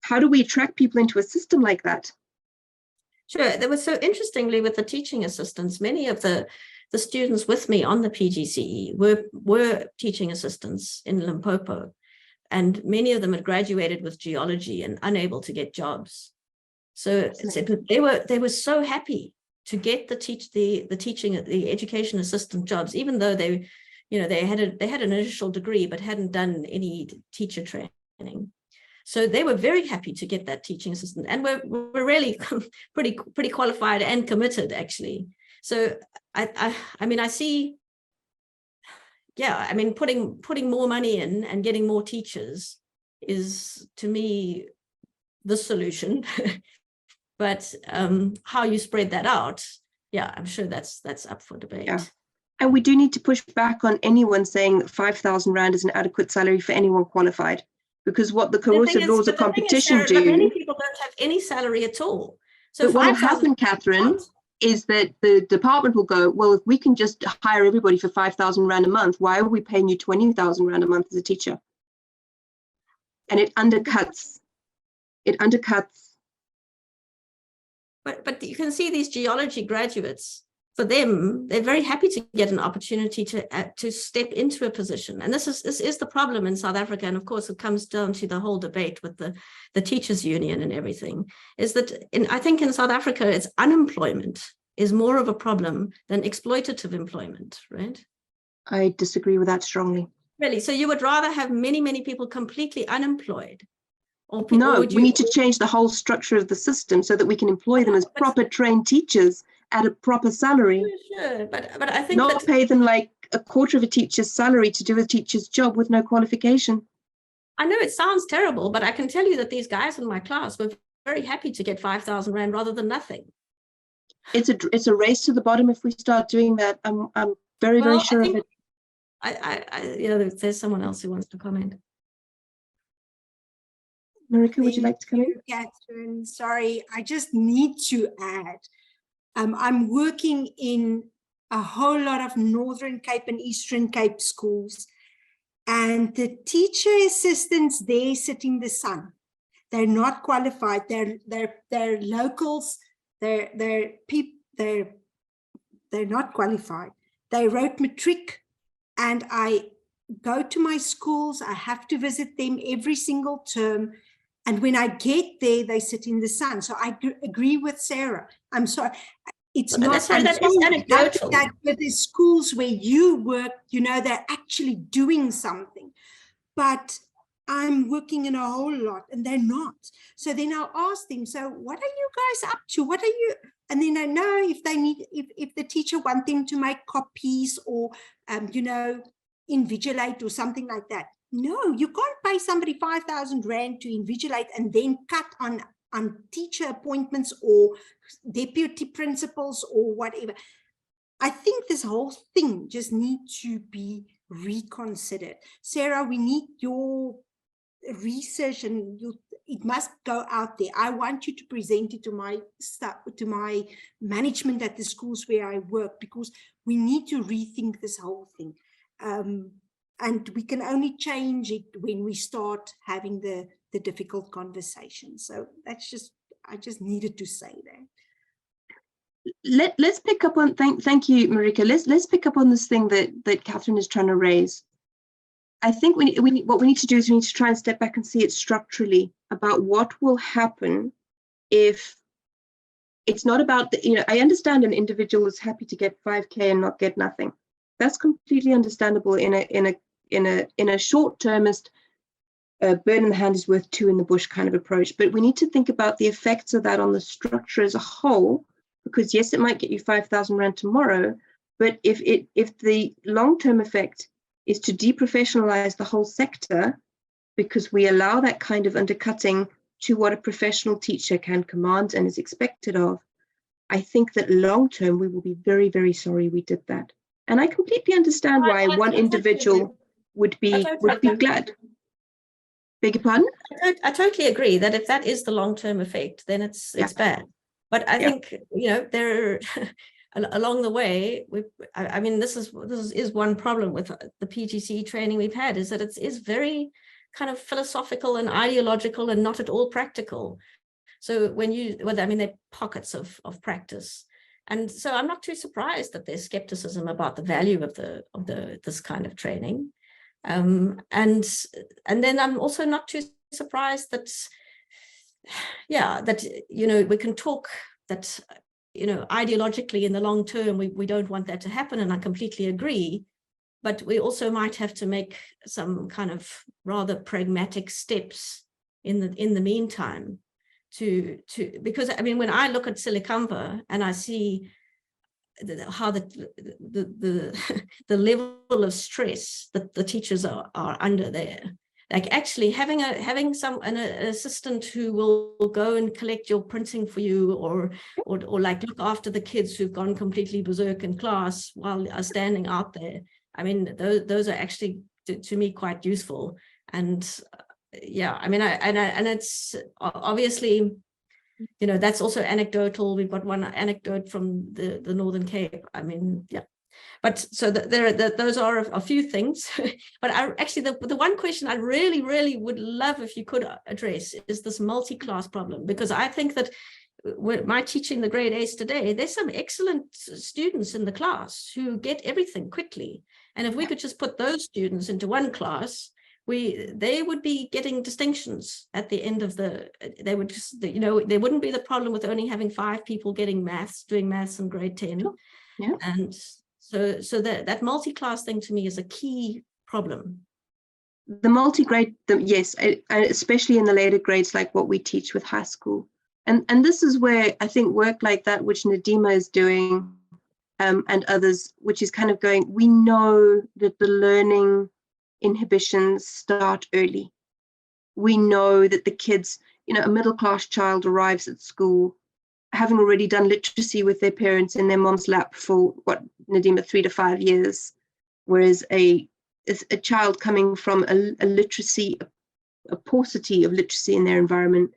how do we attract people into a system like that? Sure. There was, so interestingly, with the teaching assistants, many of the students with me on the PGCE were teaching assistants in Limpopo, and many of them had graduated with geology and unable to get jobs. So they were so happy to get the education assistant jobs, even though they, they had an initial degree, but hadn't done any teacher training. So they were very happy to get that teaching assistant, and we're really pretty qualified and committed, actually. So I mean, I see, yeah, I mean, putting more money in and getting more teachers is, to me, the solution. But how you spread that out, yeah, I'm sure that's up for debate. Yeah. And we do need to push back on anyone saying that 5,000 Rand is an adequate salary for anyone qualified, because what the coercive laws of competition do. Many people don't have any salary at all. So but what will happen, Catherine, is that the department will go, well, if we can just hire everybody for 5,000 Rand a month, why are we paying you 20,000 Rand a month as a teacher? And it undercuts. But you can see these geology graduates, for them, they're very happy to get an opportunity to step into a position. And this is the problem in South Africa. And of course, it comes down to the whole debate with the teachers union and everything, is that I think in South Africa, it's unemployment is more of a problem than exploitative employment, right? I disagree with that strongly. Really? So you would rather have many, many people completely unemployed? No, we need to change the whole structure of the system so that we can employ them as proper trained teachers at a proper salary. Sure, but I think not pay them like a quarter of a teacher's salary to do a teacher's job with no qualification. I know it sounds terrible, but I can tell you that these guys in my class were very happy to get 5,000 Rand rather than nothing. It's a race to the bottom if we start doing that. I'm very, very sure of it. There's someone else who wants to comment. Marika, would you like to come in? Catherine, sorry, I just need to add. I'm working in a whole lot of Northern Cape and Eastern Cape schools, and the teacher assistants there sit in the sun. They're not qualified. They're locals. They're not qualified. They wrote matric, and I go to my schools. I have to visit them every single term. And when I get there, they sit in the sun. So I agree with Sarah. I'm sorry. It's not that is anecdotal. That with the schools where you work, they're actually doing something. But I'm working in a whole lot and they're not. So then I'll ask them, so what are you guys up to? What are you? And then I know if they need, if the teacher wants them to make copies or, invigilate or something like that. No, you can't pay somebody 5,000 Rand to invigilate and then cut on teacher appointments or deputy principals or whatever. I think this whole thing just needs to be reconsidered. Sarah, we need your research and it must go out there. I want you to present it to my staff, to my management at the schools where I work, because we need to rethink this whole thing. And we can only change it when we start having the difficult conversation. So that's just, I just needed to say that. Let's pick up on, thank you, Marika. Let's pick up on this thing that Catherine is trying to raise. I think what we need to do is we need to try and step back and see it structurally about what will happen if it's not about I understand an individual is happy to get 5K and not get nothing. That's completely understandable in a short-termist bird in the hand is worth two in the bush kind of approach. But we need to think about the effects of that on the structure as a whole, because yes, it might get you 5,000 Rand tomorrow, but if the long-term effect is to deprofessionalize the whole sector, because we allow that kind of undercutting to what a professional teacher can command and is expected of, I think that long-term we will be very, very sorry we did that. And I completely understand why one individual would be glad. Beg your pardon? I totally agree that if that is the long-term effect, then it's bad. But I think there along the way, I mean, this is one problem with the PGC training we've had, is that it is very kind of philosophical and ideological and not at all practical. So there are pockets of practice. And so I'm not too surprised that there's skepticism about the value of this kind of training. And then I'm also not too surprised that, we can talk that, ideologically in the long term, we don't want that to happen. And I completely agree. but we also might have to make some kind of rather pragmatic steps in the meantime because I mean, when I look at Silicamva and I see how the level of stress that the teachers are under there, like actually having an assistant who will go and collect your printing for you, or like look after the kids who've gone completely berserk in class while are standing out there. I mean, those are actually to me quite useful. And yeah, I mean, and it's obviously, you know, that's also anecdotal. We've got one anecdote from the Northern Cape. I mean, yeah. But so those are a few things. But actually, the one question I really, really would love if you could address is this multi-class problem, because I think that my teaching the grade A's today, there's some excellent students in the class who get everything quickly. And if we could just put those students into one class, they would be getting distinctions at the end of they would just, you know, there wouldn't be the problem with only having 5 people doing maths in grade 10. Yeah. And so that multi-class thing to me is a key problem. The multi-grade, yes, especially in the later grades, like what we teach with high school. And this is where I think work like that, which Nadima is doing, and others, which is kind of going, we know that the learning inhibitions start early. We know that the kids, you know, a middle-class child arrives at school having already done literacy with their parents in their mom's lap for what, Nadima, 3 to 5 years, whereas a child coming from a literacy, a paucity of literacy in their environment,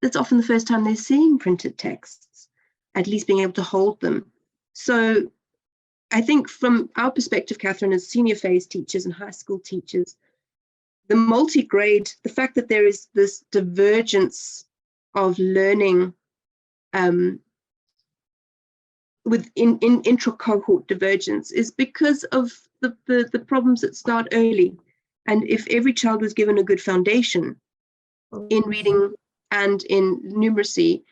that's often the first time they're seeing printed texts, at least being able to hold them. So I think from our perspective, Catherine, as senior phase teachers and high school teachers, the multi-grade, the fact that there is this divergence of learning within intra-cohort divergence is because of the problems that start early. And if every child was given a good foundation in reading and in numeracy,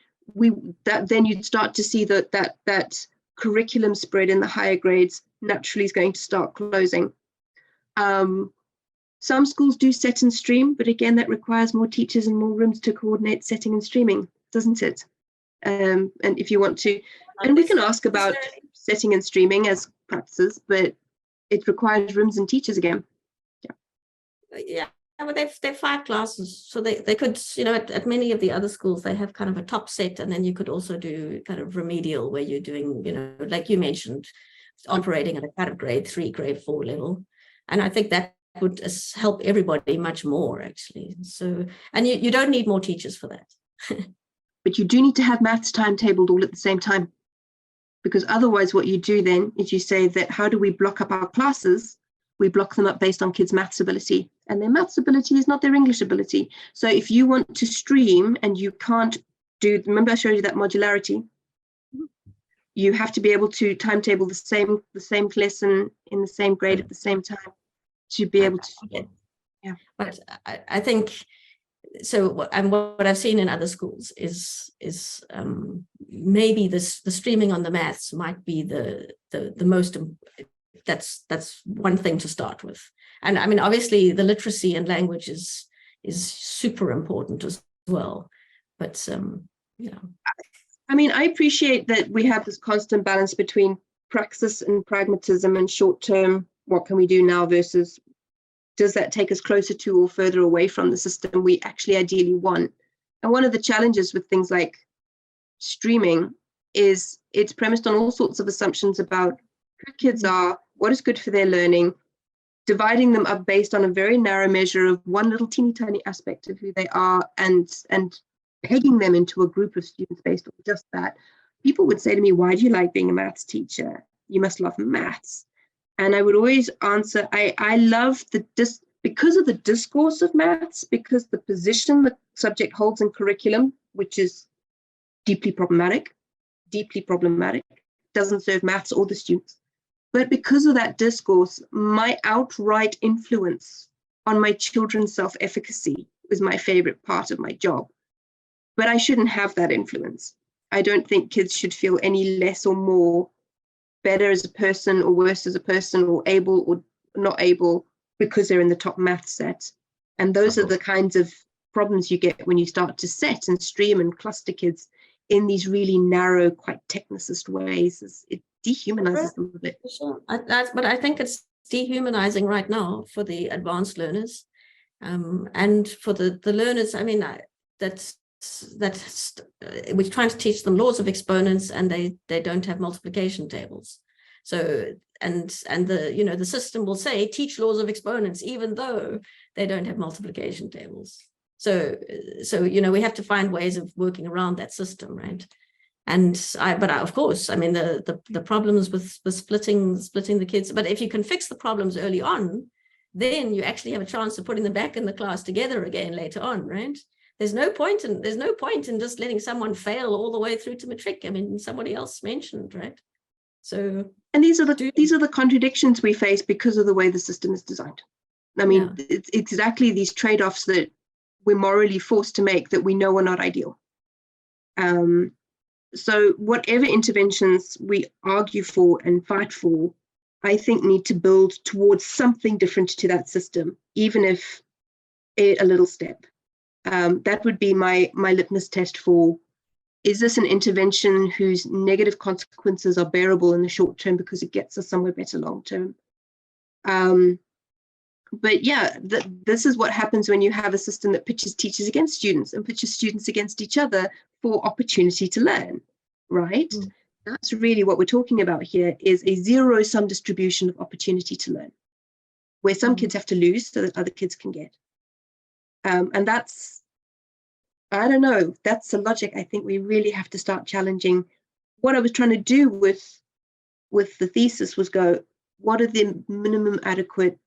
then you'd start to see that curriculum spread in the higher grades naturally is going to start closing. Some schools do set and stream, but again, that requires more teachers and more rooms to coordinate setting and streaming, doesn't it? And if you want to, and we can ask about setting and streaming as practices, but it requires rooms and teachers again. Yeah, but they've 5 classes, so they could, you know, at many of the other schools, they have kind of a top set, and then you could also do kind of remedial where you're doing, you know, like you mentioned, operating at a kind of grade 3, grade 4 level. And I think that would help everybody much more, actually. So, and you don't need more teachers for that. But you do need to have maths timetabled all at the same time, because otherwise what you do then is you say that how do we block up our classes? We block them up based on kids' maths ability, and their maths ability is not their English ability. So if you want to stream and you can't do, remember I showed you that modularity, you have to be able to timetable the same lesson in the same grade at the same time to be able to. Yeah. But I think so. And what I've seen in other schools is maybe the streaming on the maths might be the most. That's one thing to start with. And I mean, obviously, the literacy and language is super important as well. But you know, I mean, I appreciate that we have this constant balance between praxis and pragmatism and short term. What can we do now versus does that take us closer to or further away from the system we actually ideally want? And one of the challenges with things like streaming is it's premised on all sorts of assumptions about who kids are, what is good for their learning, dividing them up based on a very narrow measure of one little teeny tiny aspect of who they are, and pegging them into a group of students based on just that. People would say to me, why do you like being a maths teacher? You must love maths. And I would always answer, I love because of the discourse of maths, because the position the subject holds in curriculum, which is deeply problematic, doesn't serve maths or the students. But because of that discourse, my outright influence on my children's self-efficacy is my favorite part of my job. But I shouldn't have that influence. I don't think kids should feel any less or more better as a person or worse as a person or able not able because they're in the top math set. And those are the kinds of problems you get when you start to set and stream and cluster kids in these really narrow, quite technicist ways. It dehumanizes them a bit. But I think it's dehumanizing right now for the advanced learners, and for the learners. I mean, we're trying to teach them laws of exponents, and they don't have multiplication tables. So and the system will say teach laws of exponents even though they don't have multiplication tables. So we have to find ways of working around that system, right? But of course, I mean, the problems with splitting the kids, but if you can fix the problems early on, then you actually have a chance of putting them back in the class together again later on, right? There's no point in just letting someone fail all the way through to matric. I mean, somebody else mentioned, right? So, and these are the contradictions we face because of the way the system is designed. I mean, it's exactly these trade-offs that we're morally forced to make that we know are not ideal. So whatever interventions we argue for and fight for, I think need to build towards something different to that system, even if a little step. That would be my litmus test for, is this an intervention whose negative consequences are bearable in the short term because it gets us somewhere better long term? But yeah, this is what happens when you have a system that pitches teachers against students and pitches students against each other for opportunity to learn, right? That's really what we're talking about here, is a zero-sum distribution of opportunity to learn, where some kids have to lose so that other kids can get. And that's, I don't know, that's the logic I think we really have to start challenging. What I was trying to do with the thesis was go, what are the minimum adequate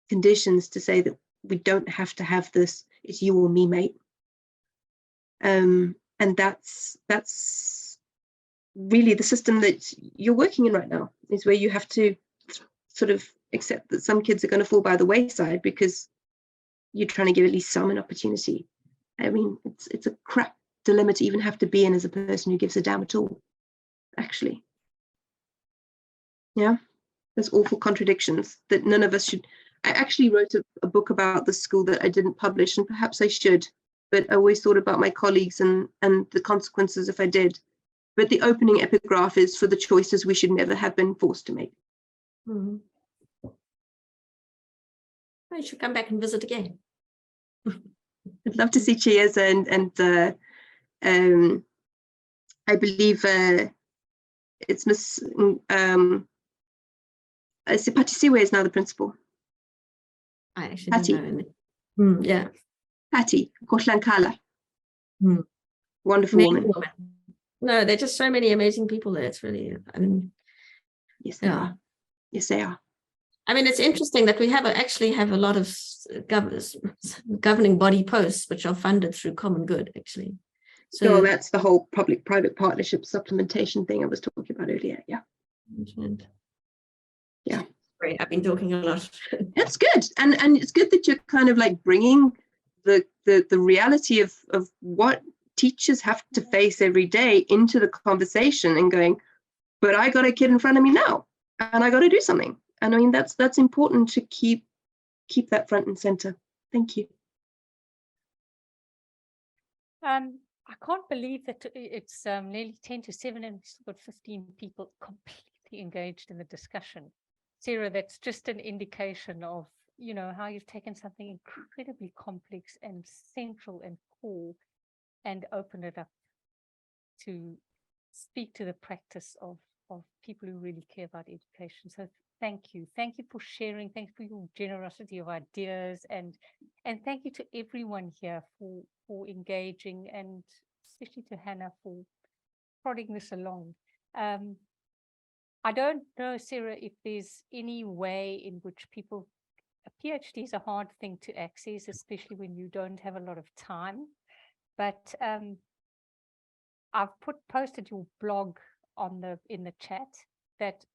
conditions to say that we don't have to have this, it's you or me, mate. And that's really the system that you're working in right now, is where you have to sort of accept that some kids are going to fall by the wayside because you're trying to give at least some an opportunity. I mean, it's a crap dilemma to even have to be in as a person who gives a damn at all, actually. Yeah, there's awful contradictions that none of us should. I actually wrote a book about the school that I didn't publish, and perhaps I should, but I always thought about my colleagues and the consequences if I did. But the opening epigraph is for the choices we should never have been forced to make. I should come back and visit again. I'd love to see Chiesa and I believe it's Miss Patisiwe is now the principal. I actually Patty. don't know. Yeah. Patty Kotlankala. Wonderful woman. No, there are just so many amazing people there. It's really, I mean, yes, they are. Yes, they are. I mean, it's interesting that we actually have a lot of governing body posts which are funded through common good, actually. So that's the whole public-private partnership supplementation thing I was talking about earlier. Yeah. Yeah. Great. I've been talking a lot. That's good, and it's good that you're kind of like bringing the reality of what teachers have to face every day into the conversation and going, but I got a kid in front of me now, and I got to do something. And I mean, that's important to keep that front and center. Thank you. I can't believe that it's nearly 10 to 7 and we've still got 15 people completely engaged in the discussion. Sarah, that's just an indication of, how you've taken something incredibly complex and central and core and opened it up to speak to the practice of people who really care about education. So thank you. Thank you for sharing. Thank you for your generosity of ideas, and thank you to everyone here for engaging, and especially to Hannah for prodding this along. I don't know, Sarah, if there's any way in which a PhD is a hard thing to access, especially when you don't have a lot of time. But I've posted your blog in the chat that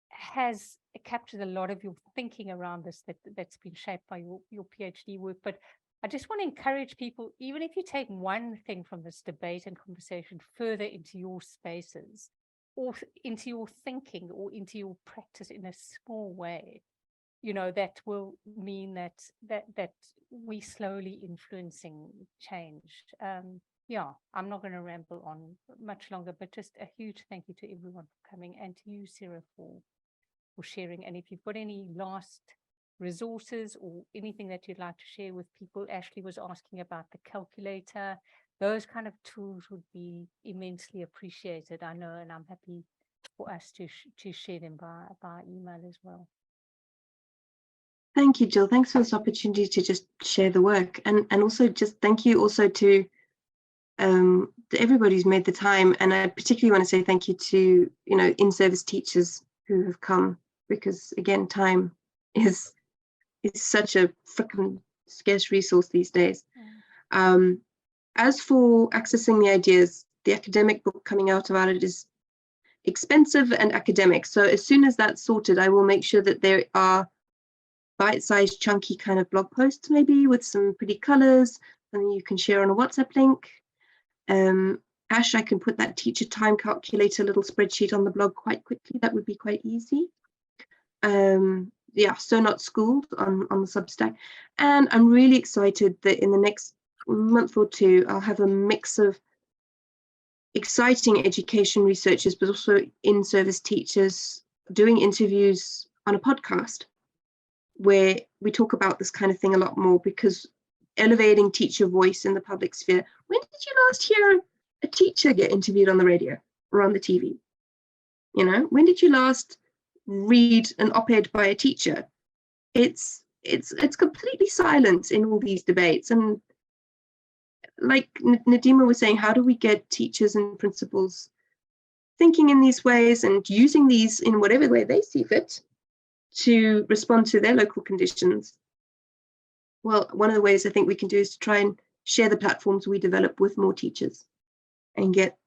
has captured a lot of your thinking around this that's been shaped by your PhD work. But I just want to encourage people, even if you take one thing from this debate and conversation further into your spaces, or into your thinking, or into your practice in a small way, you know, that will mean that we slowly influencing change. Yeah, I'm not going to ramble on much longer, but just a huge thank you to everyone for coming, and to you, Sarah, for sharing. And if you've got any last resources or anything that you'd like to share with people, Ashley was asking about the calculator. Those kind of tools would be immensely appreciated, I know, and I'm happy for us to share them by email as well. Thank you, Jill. Thanks for this opportunity to just share the work, and also just thank you also to everybody who's made the time. And I particularly want to say thank you to, you know, in-service teachers who have come, because again, time is such a freaking scarce resource these days. As for accessing the ideas, the academic book coming out about it is expensive and academic. So as soon as that's sorted, I will make sure that there are bite-sized, chunky kind of blog posts, maybe with some pretty colors, and you can share on a WhatsApp link. Ash, I can put that teacher time calculator little spreadsheet on the blog quite quickly. That would be quite easy. Yeah, so not schooled on the Substack. And I'm really excited that in the next month or two, I'll have a mix of exciting education researchers, but also in-service teachers doing interviews on a podcast where we talk about this kind of thing a lot more, because elevating teacher voice in the public sphere. When did you last hear a teacher get interviewed on the radio or on the TV? You know, when did you last read an op-ed by a teacher? It's completely silent in all these debates. And like Nadima was saying, how do we get teachers and principals thinking in these ways and using these in whatever way they see fit to respond to their local conditions? Well, one of the ways I think we can do is to try and share the platforms we develop with more teachers and get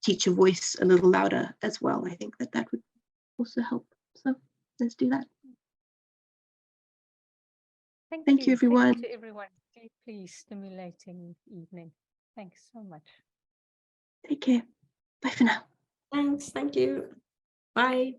teacher voice a little louder as well. I think that would also help. So let's do that. Thank you, everyone. Thank you to everyone. Deeply stimulating evening. Thanks so much. Take care. Bye for now. Thanks. Thank you. Bye.